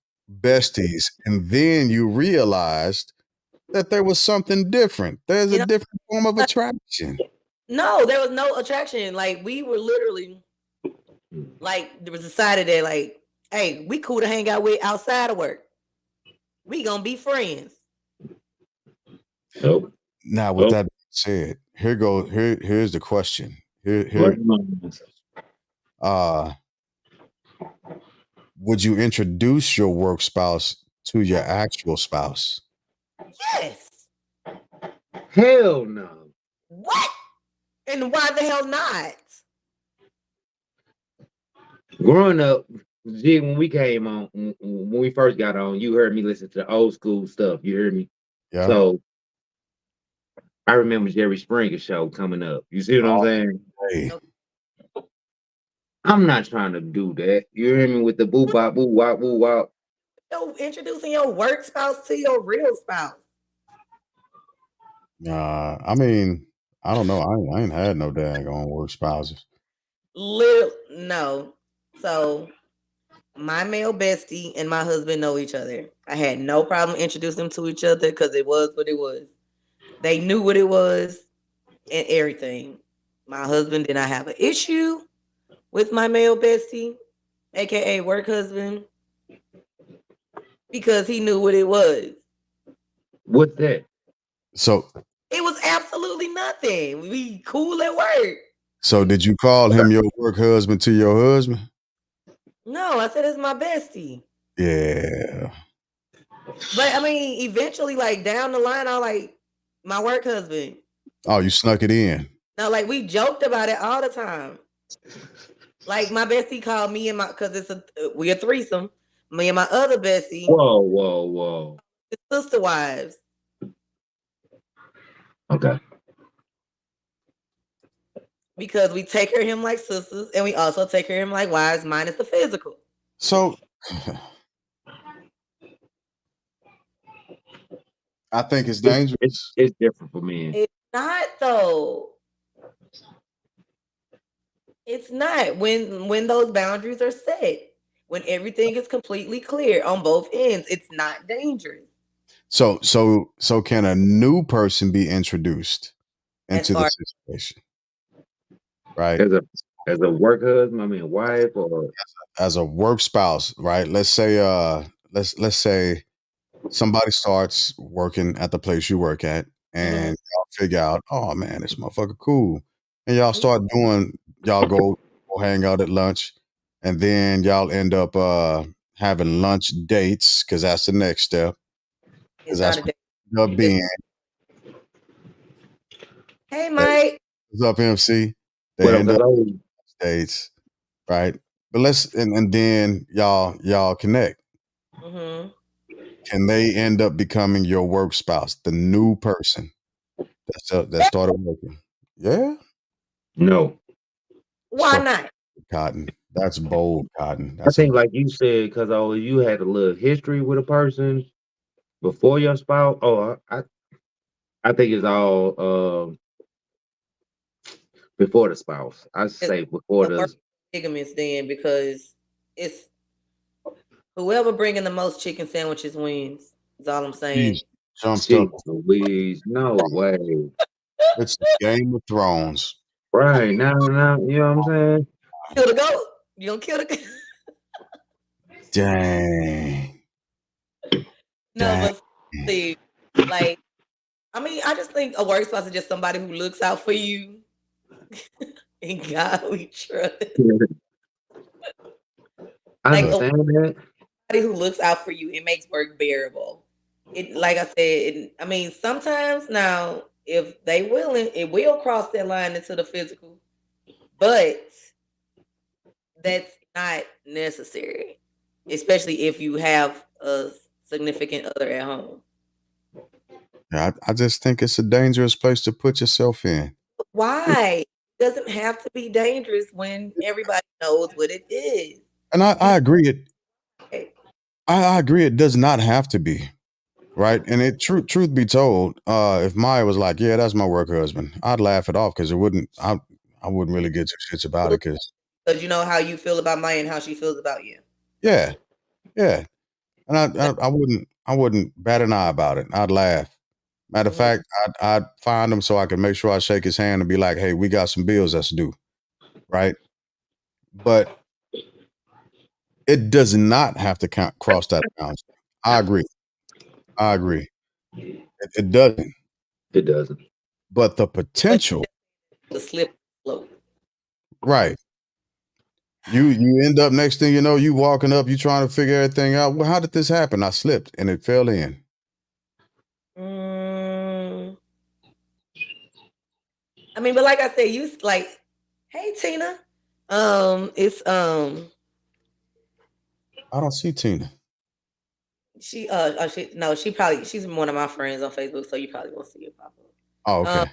besties, and then you realized that there was something different. There's a different form of attraction. No, there was no attraction. Like we were literally there was decided that like, hey, we cool to hang out with outside of work. We gonna be friends. Nope. Now, with that said, here's the question. Would you introduce your work spouse to your actual spouse? Yes. Hell no. What? And why the hell not? Growing up, G, when we came on, when we first got on, you heard me listen to the old school stuff. You heard me? Yeah. So I remember Jerry Springer show coming up. You see what I'm saying? Hey. I'm not trying to do that. You hear me with the boo bop, boo wop, boo wop. Yo, introducing your work spouse to your real spouse. I mean, I don't know. I ain't had no daggone work spouses. No. So my male bestie and my husband know each other. I had no problem introducing them to each other because it was what it was. They knew what it was and everything. My husband did not have an issue with my male bestie, aka work husband, because he knew what it was. What's that? So it was absolutely nothing. We cool at work. So did you call him your work husband to your husband? No, I said it's my bestie. Yeah. But I mean, eventually, like down the line, I like my work husband. Oh, you snuck it in. Now, like we joked about it all the time. Like my bestie called me and because we're a threesome. Me and my other bestie. Whoa. It's sister wives. Okay. Because we take care of him like sisters, and we also take care of him like wives, minus the physical. So I think it's dangerous. It's different for men. It's not though. It's not when those boundaries are set. When everything is completely clear on both ends, it's not dangerous. So can a new person be introduced into the situation? Right. As a work husband, I mean wife, or as a work spouse, right? Let's say let's say somebody starts working at the place you work at, and y'all figure out, oh man, this motherfucker cool, and y'all start doing, y'all go hang out at lunch, and then y'all end up having lunch dates because that's the next step. Because It's that's not a what date. you end up being. Hey, Mike. What's up, MC? They well, end up hello. dates, right? But let's and then y'all connect. Mm-hmm. Can they end up becoming your work spouse, the new person that started working? Yeah, No, Why so not? Cotton. That's bold, Cotton. I That's a think like you said, because you had a little history with a person before your spouse. Oh, I think it's all before the spouse. I It's say before the the. worst bigamist then, because it's whoever bringing the most chicken sandwiches wins. Is all I'm saying. Jeez, jumped up. Jeez Louise, no way. It's Game of Thrones. Right now, you know what I'm saying? Kill the goat. You gonna kill the goat? Dang. No, Dang. but see, like, I mean, I just think a work spouse is just somebody who looks out for you. In God we trust. I Like understand that. somebody who looks out for you, it makes work bearable. It, like I said, I mean, sometimes now, if they willing, it will cross that line into the physical, but that's not necessary, especially if you have a significant other at home. Yeah, I just think it's a dangerous place to put yourself in. Why? It doesn't have to be dangerous when everybody knows what it is. And I agree it. Okay. I agree it does not have to be. Right. And truth be told, if Maya was like, yeah, that's my work husband, I'd laugh it off because I wouldn't really get two shits about it because Because you know how you feel about Maya and how she feels about you. yeah, yeah. And I wouldn't bat an eye about it. I'd laugh. Matter of fact, I'd find him so I could make sure I shake his hand and be like, hey, we got some bills that's due. Right. But it does not have to cross that boundary. I agree. It doesn't. It doesn't. But the potential, The slip slope. right. You end up, next thing you know, you walking up, you trying to figure everything out. Well, how did this happen? I slipped and it fell in. I mean, but like I said, you like, hey Tina. It's I don't see Tina. she she's one of my friends on Facebook, so you probably won't see it pop up. Oh, okay.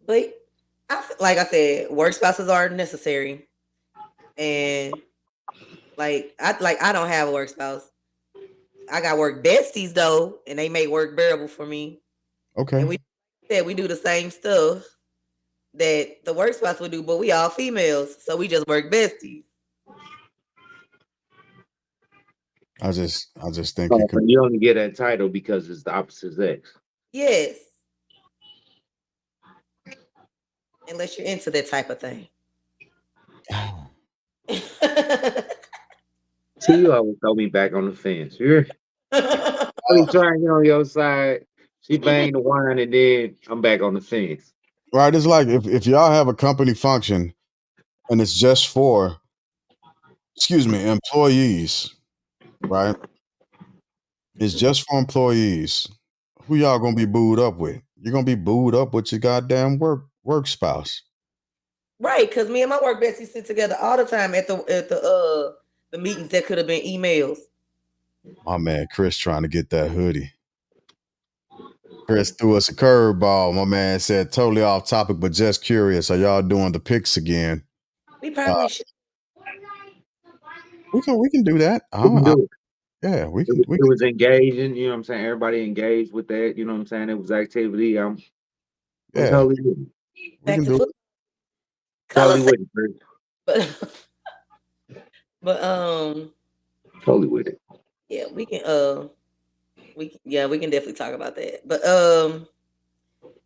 But like I said, work spouses are necessary, and I don't have a work spouse. I got work besties though, and they make work bearable for me. Okay. And we do the same stuff that the work spouse would do, but we all females, so we just work besties. I just think you only get that title because it's the opposite sex. Yes. Unless you're into that type of thing. See, you always throw me back on the fence. You're always trying to get on your side. She banged the wine and then I'm back on the fence. Right. It's like if y'all have a company function and it's just for, employees, right? It's just for employees. Who y'all gonna be booed up with? You're gonna be booed up with your goddamn work spouse. Right, because me and my work bestie sit together all the time at the meetings that could have been emails. My man Chris trying to get that hoodie. Chris threw us a curveball. My man said totally off topic, but just curious. Are y'all doing the picks again? We probably should. We can do that. We can do it. Yeah, we can. It was engaging, you know what I'm saying? Everybody engaged with that, you know what I'm saying? It was activity. I'm totally with it. We can do it. Totally with it, Chris. But totally with it. Yeah, we can definitely talk about that. But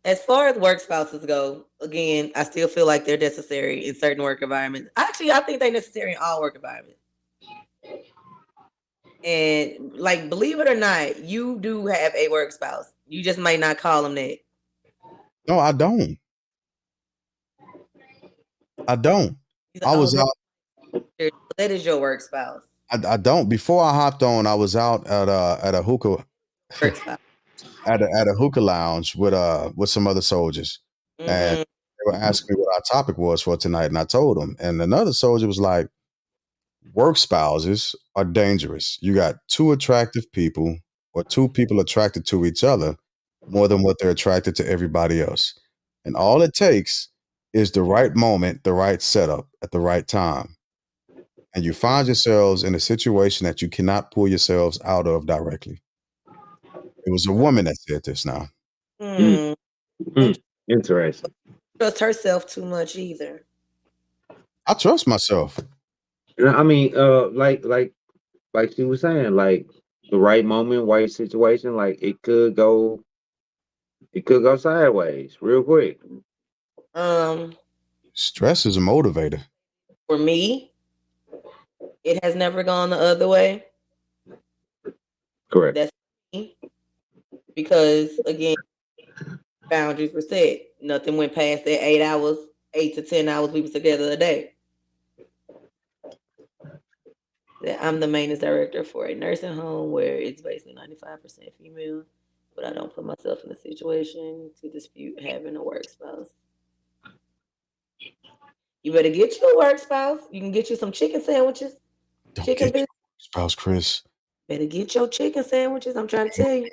As far as work spouses go, again, I still feel like they're necessary in certain work environments. Actually, I think they're necessary in all work environments. And like, believe it or not, you do have a work spouse. You just might not call them that. No, I don't. I don't. I was out. That is your work spouse. I don't. Before I hopped on, I was out at a hookah Work spouse. at a hookah lounge with some other soldiers, and they were asking me what our topic was for tonight, and I told them. And another soldier was like, "Work spouses are dangerous. You got two attractive people, or two people attracted to each other more than what they're attracted to everybody else, and all it takes is the right moment, the right setup at the right time." And you find yourselves in a situation that you cannot pull yourselves out of directly. It was a woman that said this now. Interesting. Trust herself too much either. I trust myself. I mean, like she was saying, like the right moment, right situation, like it could go sideways real quick. Stress is a motivator. For me, it has never gone the other way. Correct. That's me. Because again, boundaries were set. Nothing went past that 8 hours, 8 to 10 hours we was together a day. I'm the maintenance director for a nursing home where it's basically 95% female, but I don't put myself in a situation to dispute having a work spouse. You better get you a work spouse. You can get you some chicken sandwiches. Don't get your spouse, Chris. Better get your chicken sandwiches. I'm trying to tell you.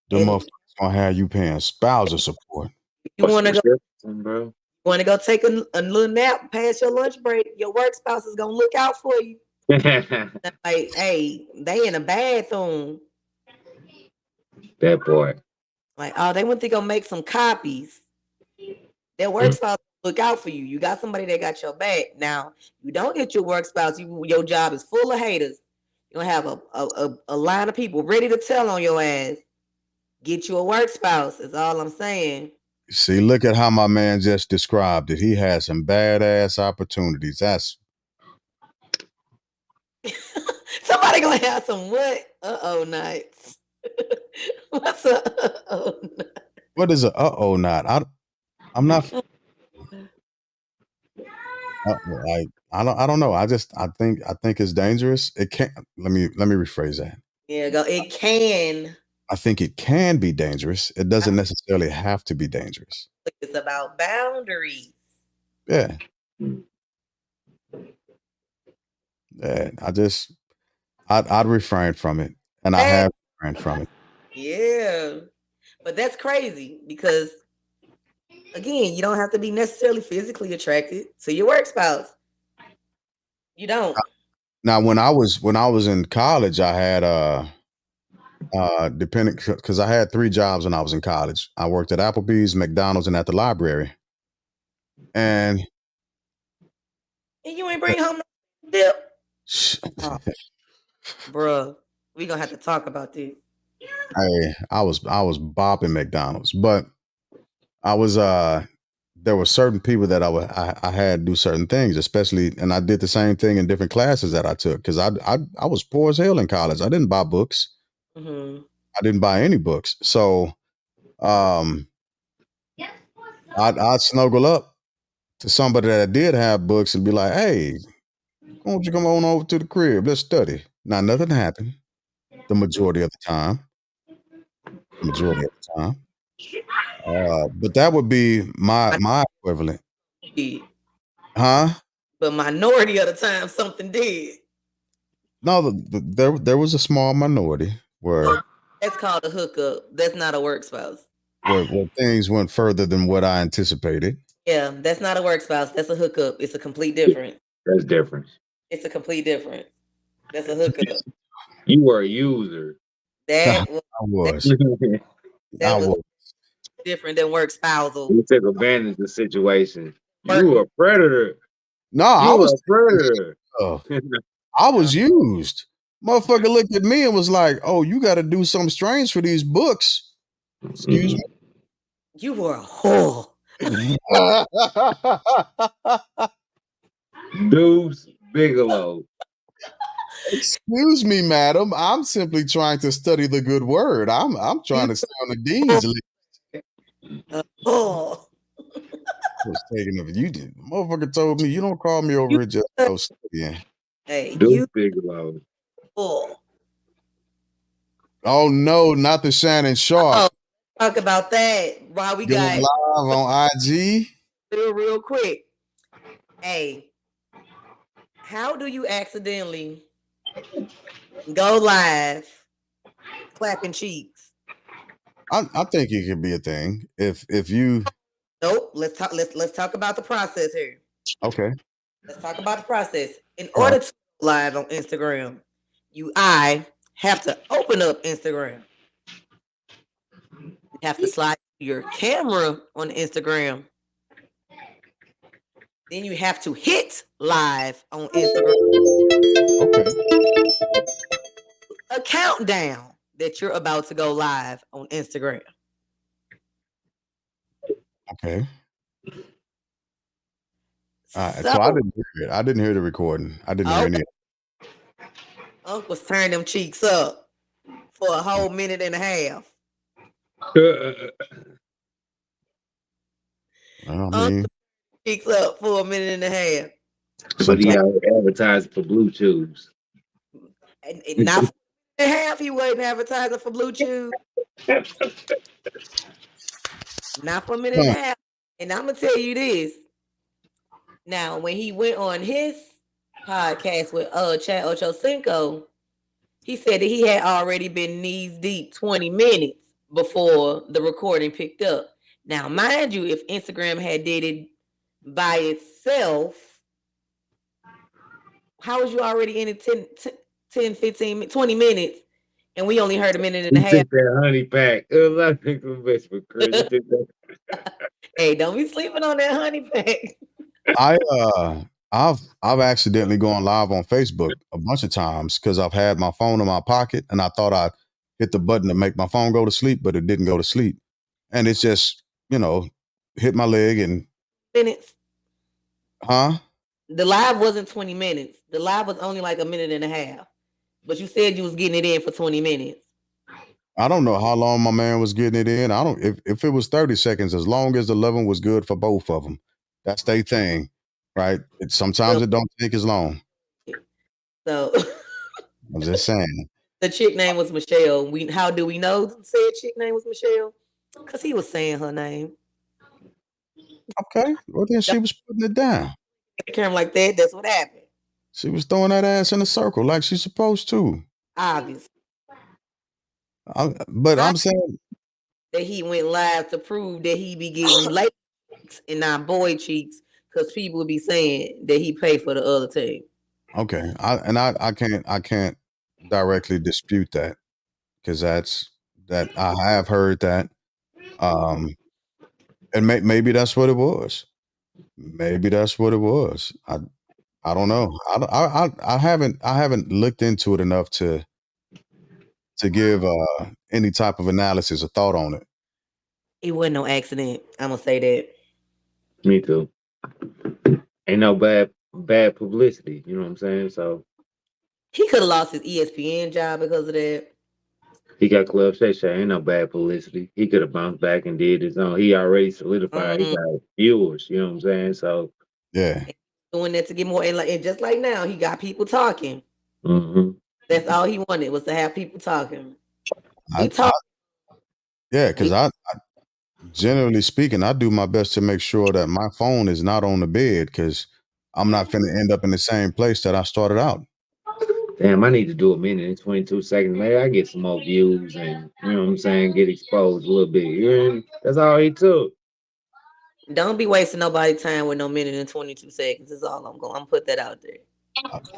The motherfuckers gonna have you paying spousal support. You want to go take a little nap past your lunch break? Your work spouse is gonna look out for you. Like, hey, they in a bathroom. That boy. Like, oh, they went to go make some copies. Their work spouse look out for you. You got somebody that got your back. Now, you don't get your work spouse. Your job is full of haters. You're gonna have a line of people ready to tell on your ass. Get you a work spouse, is all I'm saying. See, look at how my man just described it. He had some badass opportunities. That's somebody gonna have some what? Uh-oh nights. What's a uh-oh night? What is a uh-oh night? I'm not I don't know. I think it's dangerous. It can't let me rephrase that. Yeah, it can. I think it can be dangerous. It doesn't necessarily have to be dangerous. It's about boundaries. Yeah. Yeah. I'd refrain from it. And I have refrained from it. Yeah. But that's crazy because again, you don't have to be necessarily physically attracted to your work spouse. You don't. Now, when I was in college, I had depending because I had 3 jobs when I was in college. I worked at Applebee's, McDonald's, and at the library. And you ain't bring home no dip. Oh, bruh, we gonna have to talk about this. Hey, I was bopping McDonald's, but I was there were certain people that I had to do certain things, especially, and I did the same thing in different classes that I took because I was poor as hell in college. I didn't buy books. I didn't buy any books, so I'd snuggle up to somebody that did have books and be like, "Hey, why don't you come on over to the crib? Let's study." Now, nothing happened the majority of the time. But that would be my equivalent. Huh? But minority of the time, something did. No, there was a small minority where that's called a hookup. That's not a work spouse. Where things went further than what I anticipated. Yeah, that's not a work spouse. That's a hookup. It's a complete difference. That's different. It's a complete difference. That's a hookup. You were a user. That was different than work spousal. You took advantage of the situation. You were a predator. No, I was a predator. I was used. Motherfucker looked at me and was like, "Oh, you got to do something strange for these books." Excuse me. You were a whore. Deuce Bigelow. Excuse me, madam. I'm simply trying to study the good word. I'm trying to stay on the dean's list. Oh, Was taking of you. Did motherfucker told me you don't call me over here just no studying. hey, Deuce you Bigelow. whore. Oh no, not the Shannon Sharp. Oh, talk about that while we Going got live on IG. real quick. Hey, how do you accidentally go live clapping cheeks? I think it could be a thing if you. Nope. Let's talk about the process here. Okay. Let's talk about the process. In All order right. to go live on Instagram, I have to open up Instagram. You have to slide your camera on Instagram. Then you have to hit live on Instagram. Okay. A countdown that you're about to go live on Instagram. Okay. All right. So I didn't hear it. I didn't hear the recording. I didn't hear any. Uncle's turned them cheeks up for a whole minute and a half. I mean, cheeks up for a minute and a half. But he advertised for Blue Chews. And not for a minute and a half, he wasn't advertising for Blue Chews. Not for a minute and a half. And I'm gonna tell you this. Now, when he went on his podcast with Chad Ochocinco, he said that he had already been knees deep 20 minutes before the recording picked up. Now, mind you, if Instagram had did it by itself, how was you already in it 10, 15, 20 minutes and we only heard a minute and a half? That honey pack. A lot of people best for Chris. Hey, don't be sleeping on that honey pack. I've accidentally gone live on Facebook a bunch of times because I've had my phone in my pocket and I thought I'd hit the button to make my phone go to sleep, but it didn't go to sleep. And it's just, hit my leg and minutes. Huh? The live wasn't 20 minutes. The live was only like a minute and a half. But you said you was getting it in for 20 minutes. I don't know how long my man was getting it in. If it was 30 seconds, as long as the 11 was good for both of them. That's their thing, right? Sometimes it don't take as long. So I'm just saying. The chick name was Michelle. How do we know the said chick name was Michelle? Because he was saying her name. Okay. Well, then she was putting it down. Camera like that, that's what happened. She was throwing that ass in a circle like she's supposed to. Obviously. I'm saying that he went live to prove that he be getting late cheeks and not boy cheeks, because people would be saying that he paid for the other team. Okay, I can't directly dispute that because that I have heard that, and maybe that's what it was. Maybe that's what it was. I don't know. I haven't looked into it enough to give any type of analysis or thought on it. It wasn't no accident. I'm gonna say that. Me too. Ain't no bad publicity. You know what I'm saying? So he could have lost his ESPN job because of that. He got Club Shay Shay. Ain't no bad publicity. He could have bounced back and did his own. He already solidified. He got viewers. You know what I'm saying? So yeah, doing that to get more, and just like now, he got people talking. Mm-hmm. That's all he wanted, was to have people talking. Yeah, because I generally speaking, I do my best to make sure that my phone is not on the bed because I'm not finna end up in the same place that I started out. Damn, I need to do a minute and 22 seconds. Maybe I get some more views and, you know what I'm saying, get exposed a little bit. That's all he took. Don't be wasting nobody's time with no minute and 22 seconds. Is all I'm going to put that out there.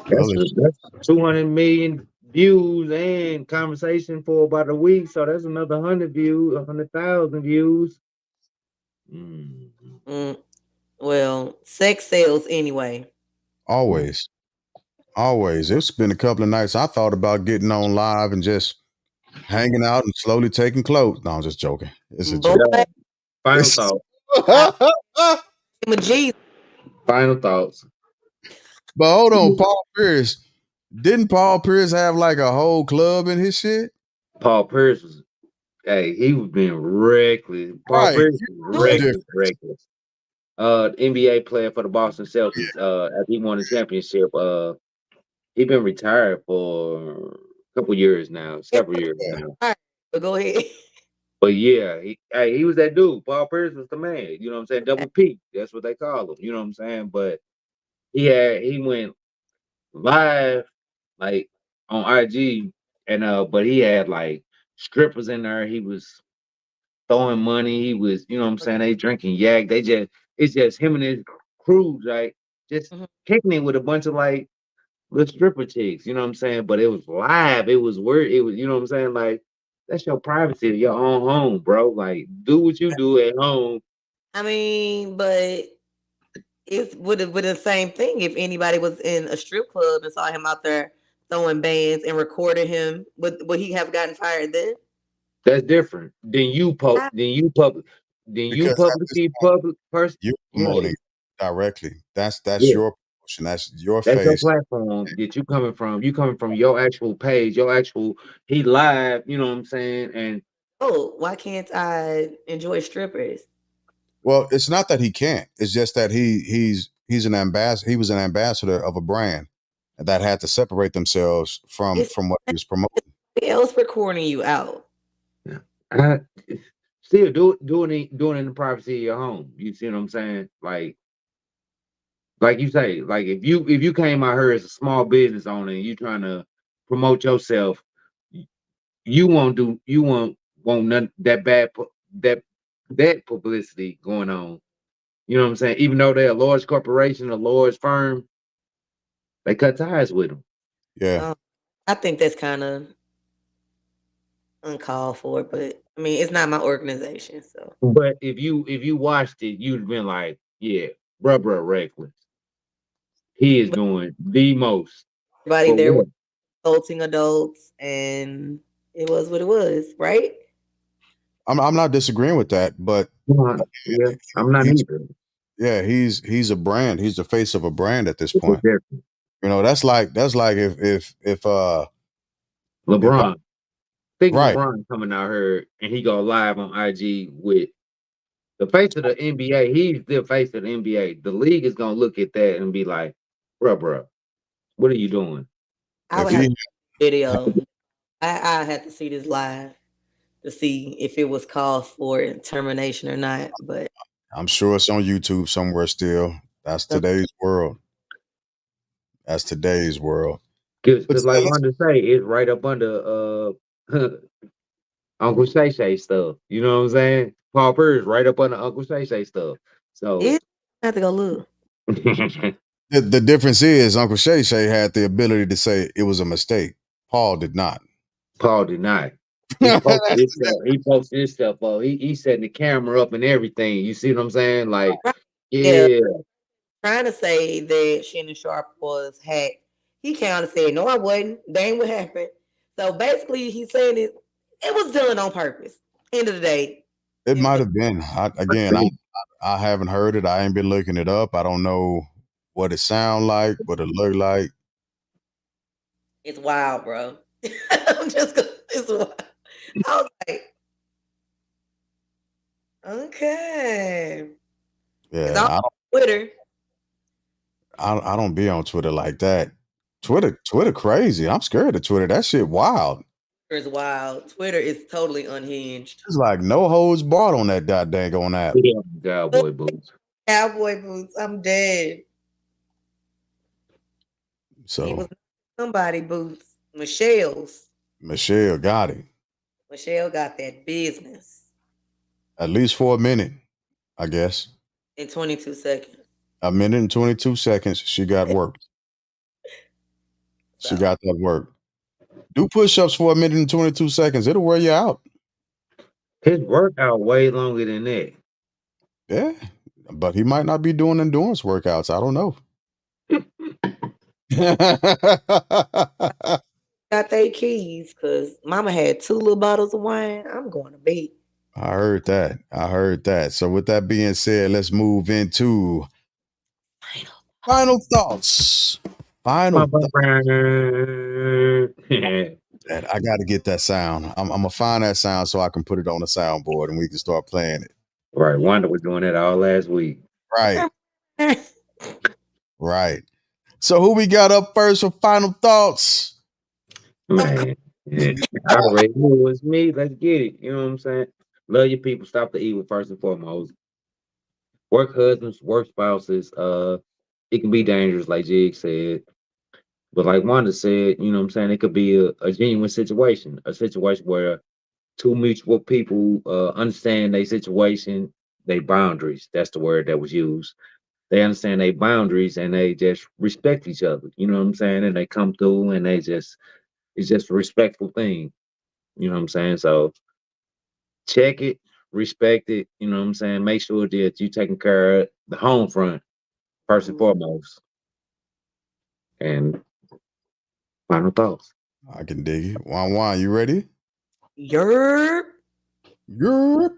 That's 200 million views and conversation for about a week. So that's another 100 views, 100,000 views. Well, sex sells anyway. Always. It's been a couple of nights I thought about getting on live and just hanging out and slowly taking clothes. No, I'm just joking. It's a joke. Final thoughts. I'm a G. Final thoughts. But hold on, Paul Pierce. Didn't Paul Pierce have like a whole club in his shit? Paul Pierce was, hey, he was being reckless. Paul Right. Pierce was reckless. NBA player for the Boston Celtics. After he won the championship, he been retired for a couple years now, several years now. All right, but go ahead. But yeah, he was that dude. Paul Pierce was the man. You know what I'm saying? Double P. That's what they call him. You know what I'm saying? But he went live like on IG and but he had like strippers in there. He was throwing money. He was, you know what I'm saying? They drinking yak. It's just him and his crew, right? Just kicking it with a bunch of like little stripper chicks, you know what I'm saying? But it was live. It was weird. It was, you know what I'm saying? Like, that's your privacy, your own home, bro. Like, do what you do at home. I mean, but it would have been the same thing if anybody was in a strip club and saw him out there throwing bands and recorded him. Would he have gotten fired then? That's different. Then you publicly person. You're promoting directly. That's your promotion. That's your That's face. your platform that you coming from. You coming from your actual page, he live, you know what I'm saying? And why can't I enjoy strippers? Well, it's not that he can't. It's just that he's an ambassador. He was an ambassador of a brand that had to separate themselves from what he was promoting. Somebody else recording you out. Still doing it in the privacy of your home. You see what I'm saying? Like you say, like if you came out here as a small business owner and you trying to promote yourself, you won't none that bad that publicity going on. You know what I'm saying? Even though they're a large corporation, a large firm, they cut ties with them. Yeah. I think that's kind of uncalled for, but I mean, it's not my organization, so. But if you watched it, you'd been like, yeah, bruh, reckless. He is doing the most. Everybody there was adulting adults, and it was what it was, right? I'm not disagreeing with that, but yeah, I'm not either. Yeah, he's a brand. He's the face of a brand at this point. You know, that's like if LeBron. LeBron coming out here and he go live on IG with the face of the NBA. He's the face of the NBA. The league is gonna look at that and be like, bruh, what are you doing? I would have video. I had to see this live to see if it was called for termination or not. But I'm sure it's on YouTube somewhere still. That's today's world. That's today's world. Because like Wanda say, it's right up under Uncle Shay Shay stuff. You know what I'm saying? Paul Pierce right up under Uncle Shay Shay stuff. So I have to go look. The difference is Uncle Shay Shay had the ability to say it was a mistake. Paul did not. He posted his stuff up. He setting the camera up and everything. You see what I'm saying? Like, yeah. Trying to say that Shannon Sharpe was hacked. He kind of said, no, I wasn't. That ain't what happened. So basically, he's saying it was done on purpose. End of the day. It might have been. I haven't heard it. I ain't been looking it up. I don't know what it sound like, what it look like. It's wild, bro. It's wild. I was like, okay. Yeah, I don't, Twitter. I don't be on Twitter like that. Twitter crazy. I'm scared of Twitter. That shit wild. Twitter is wild. Twitter is totally unhinged. It's like no holds barred on that daggone app. Cowboy boots. Cowboy boots. I'm dead. So it was somebody boots. Michelle got it. Michelle got that business. At least for a minute, I guess. In 22 seconds. A minute and 22 seconds, she got work. She got that work. Do push-ups for a minute and 22 seconds. It'll wear you out. His workout way longer than that. Yeah, but he might not be doing endurance workouts. I don't know. Got their keys because mama had 2 little bottles of wine. I'm going to bed. I heard that. So with that being said, let's move into final thoughts. Final thoughts. I got to get that sound. I'm gonna find that sound so I can put it on the soundboard and we can start playing it. Right. Wanda was doing that all last week. Right. Right. So who we got up first for final thoughts? Man, I already knew it was me. Let's get it. You know what I'm saying? Love your people. Stop the evil first and foremost. Work husbands, work spouses. It can be dangerous, like Jig said. But like Wanda said, you know what I'm saying? It could be a genuine situation, a situation where two mutual people understand their situation, their boundaries. That's the word that was used. They understand their boundaries and they just respect each other. You know what I'm saying? And they come through and it's just a respectful thing. You know what I'm saying? So check it, respect it. You know what I'm saying? Make sure that you taking care of the home front first and foremost. And final thoughts. I can dig it. Juan, you ready? Yerp. Yerp.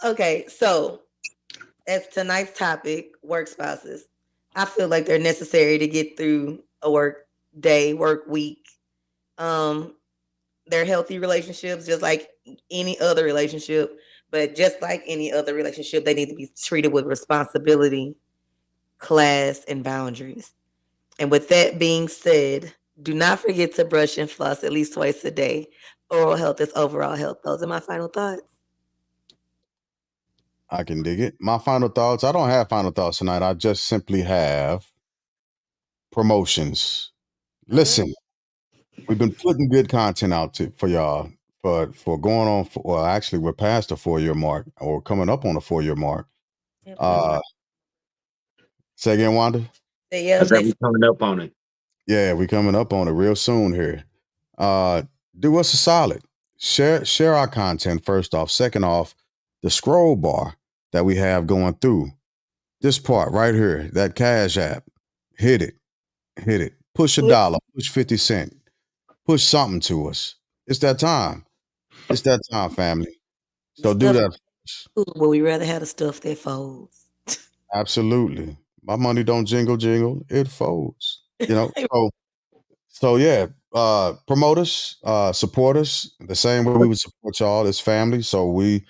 Okay, so as tonight's topic, work spouses, I feel like they're necessary to get through a work day, work week. They're healthy relationships, just like any other relationship. But just like any other relationship, they need to be treated with responsibility, class, and boundaries. And with that being said, do not forget to brush and floss at least twice a day. Oral health is overall health. Those are my final thoughts. I can dig it. My final thoughts. I don't have final thoughts tonight. I just simply have promotions. Listen, we've been putting good content out for y'all, but for going on, well, actually, we're past the 4-year mark or coming up on the 4-year mark. Say again, Wanda? Yeah, I said we coming up on it. Yeah, we coming up on it real soon here. Do us a solid. Share our content first off. Second off, the scroll bar that we have going through. This part right here, that Cash App. Hit it. Push $1, push 50 cents. Push something to us. It's that time. Family. So do that. Well, we rather have the stuff that folds. Absolutely. My money don't jingle, it folds. You know, so yeah, promote us, support us the same way we would support y'all as family. So we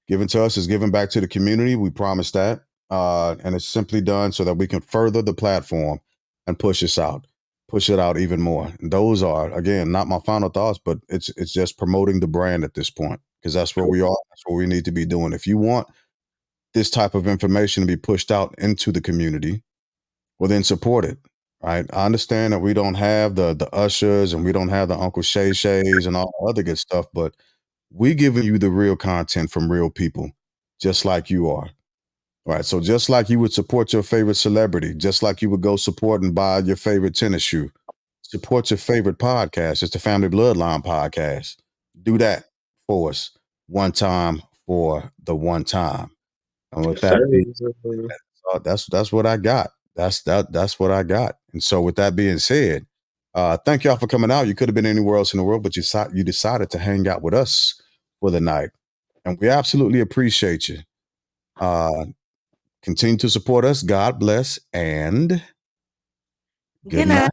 giving to us is giving back to the community. We promise that. And it's simply done so that we can further the platform and push it out even more. And those are, again, not my final thoughts, but it's just promoting the brand at this point, because that's where we are. That's what we need to be doing. If you want this type of information to be pushed out into the community, well, then support it. Right. I understand that we don't have the ushers and we don't have the Uncle Shay Shays and all the other good stuff, but we giving you the real content from real people, just like you are. Right. So just like you would support your favorite celebrity, just like you would go support and buy your favorite tennis shoe, support your favorite podcast. It's the Family Bloodline Podcast. Do that for us one time for the one time. And with that, that's what I got. That's what I got. And so with that being said, thank y'all for coming out. You could have been anywhere else in the world, but you decided to hang out with us for the night. And we absolutely appreciate you. Continue to support us. God bless and good night.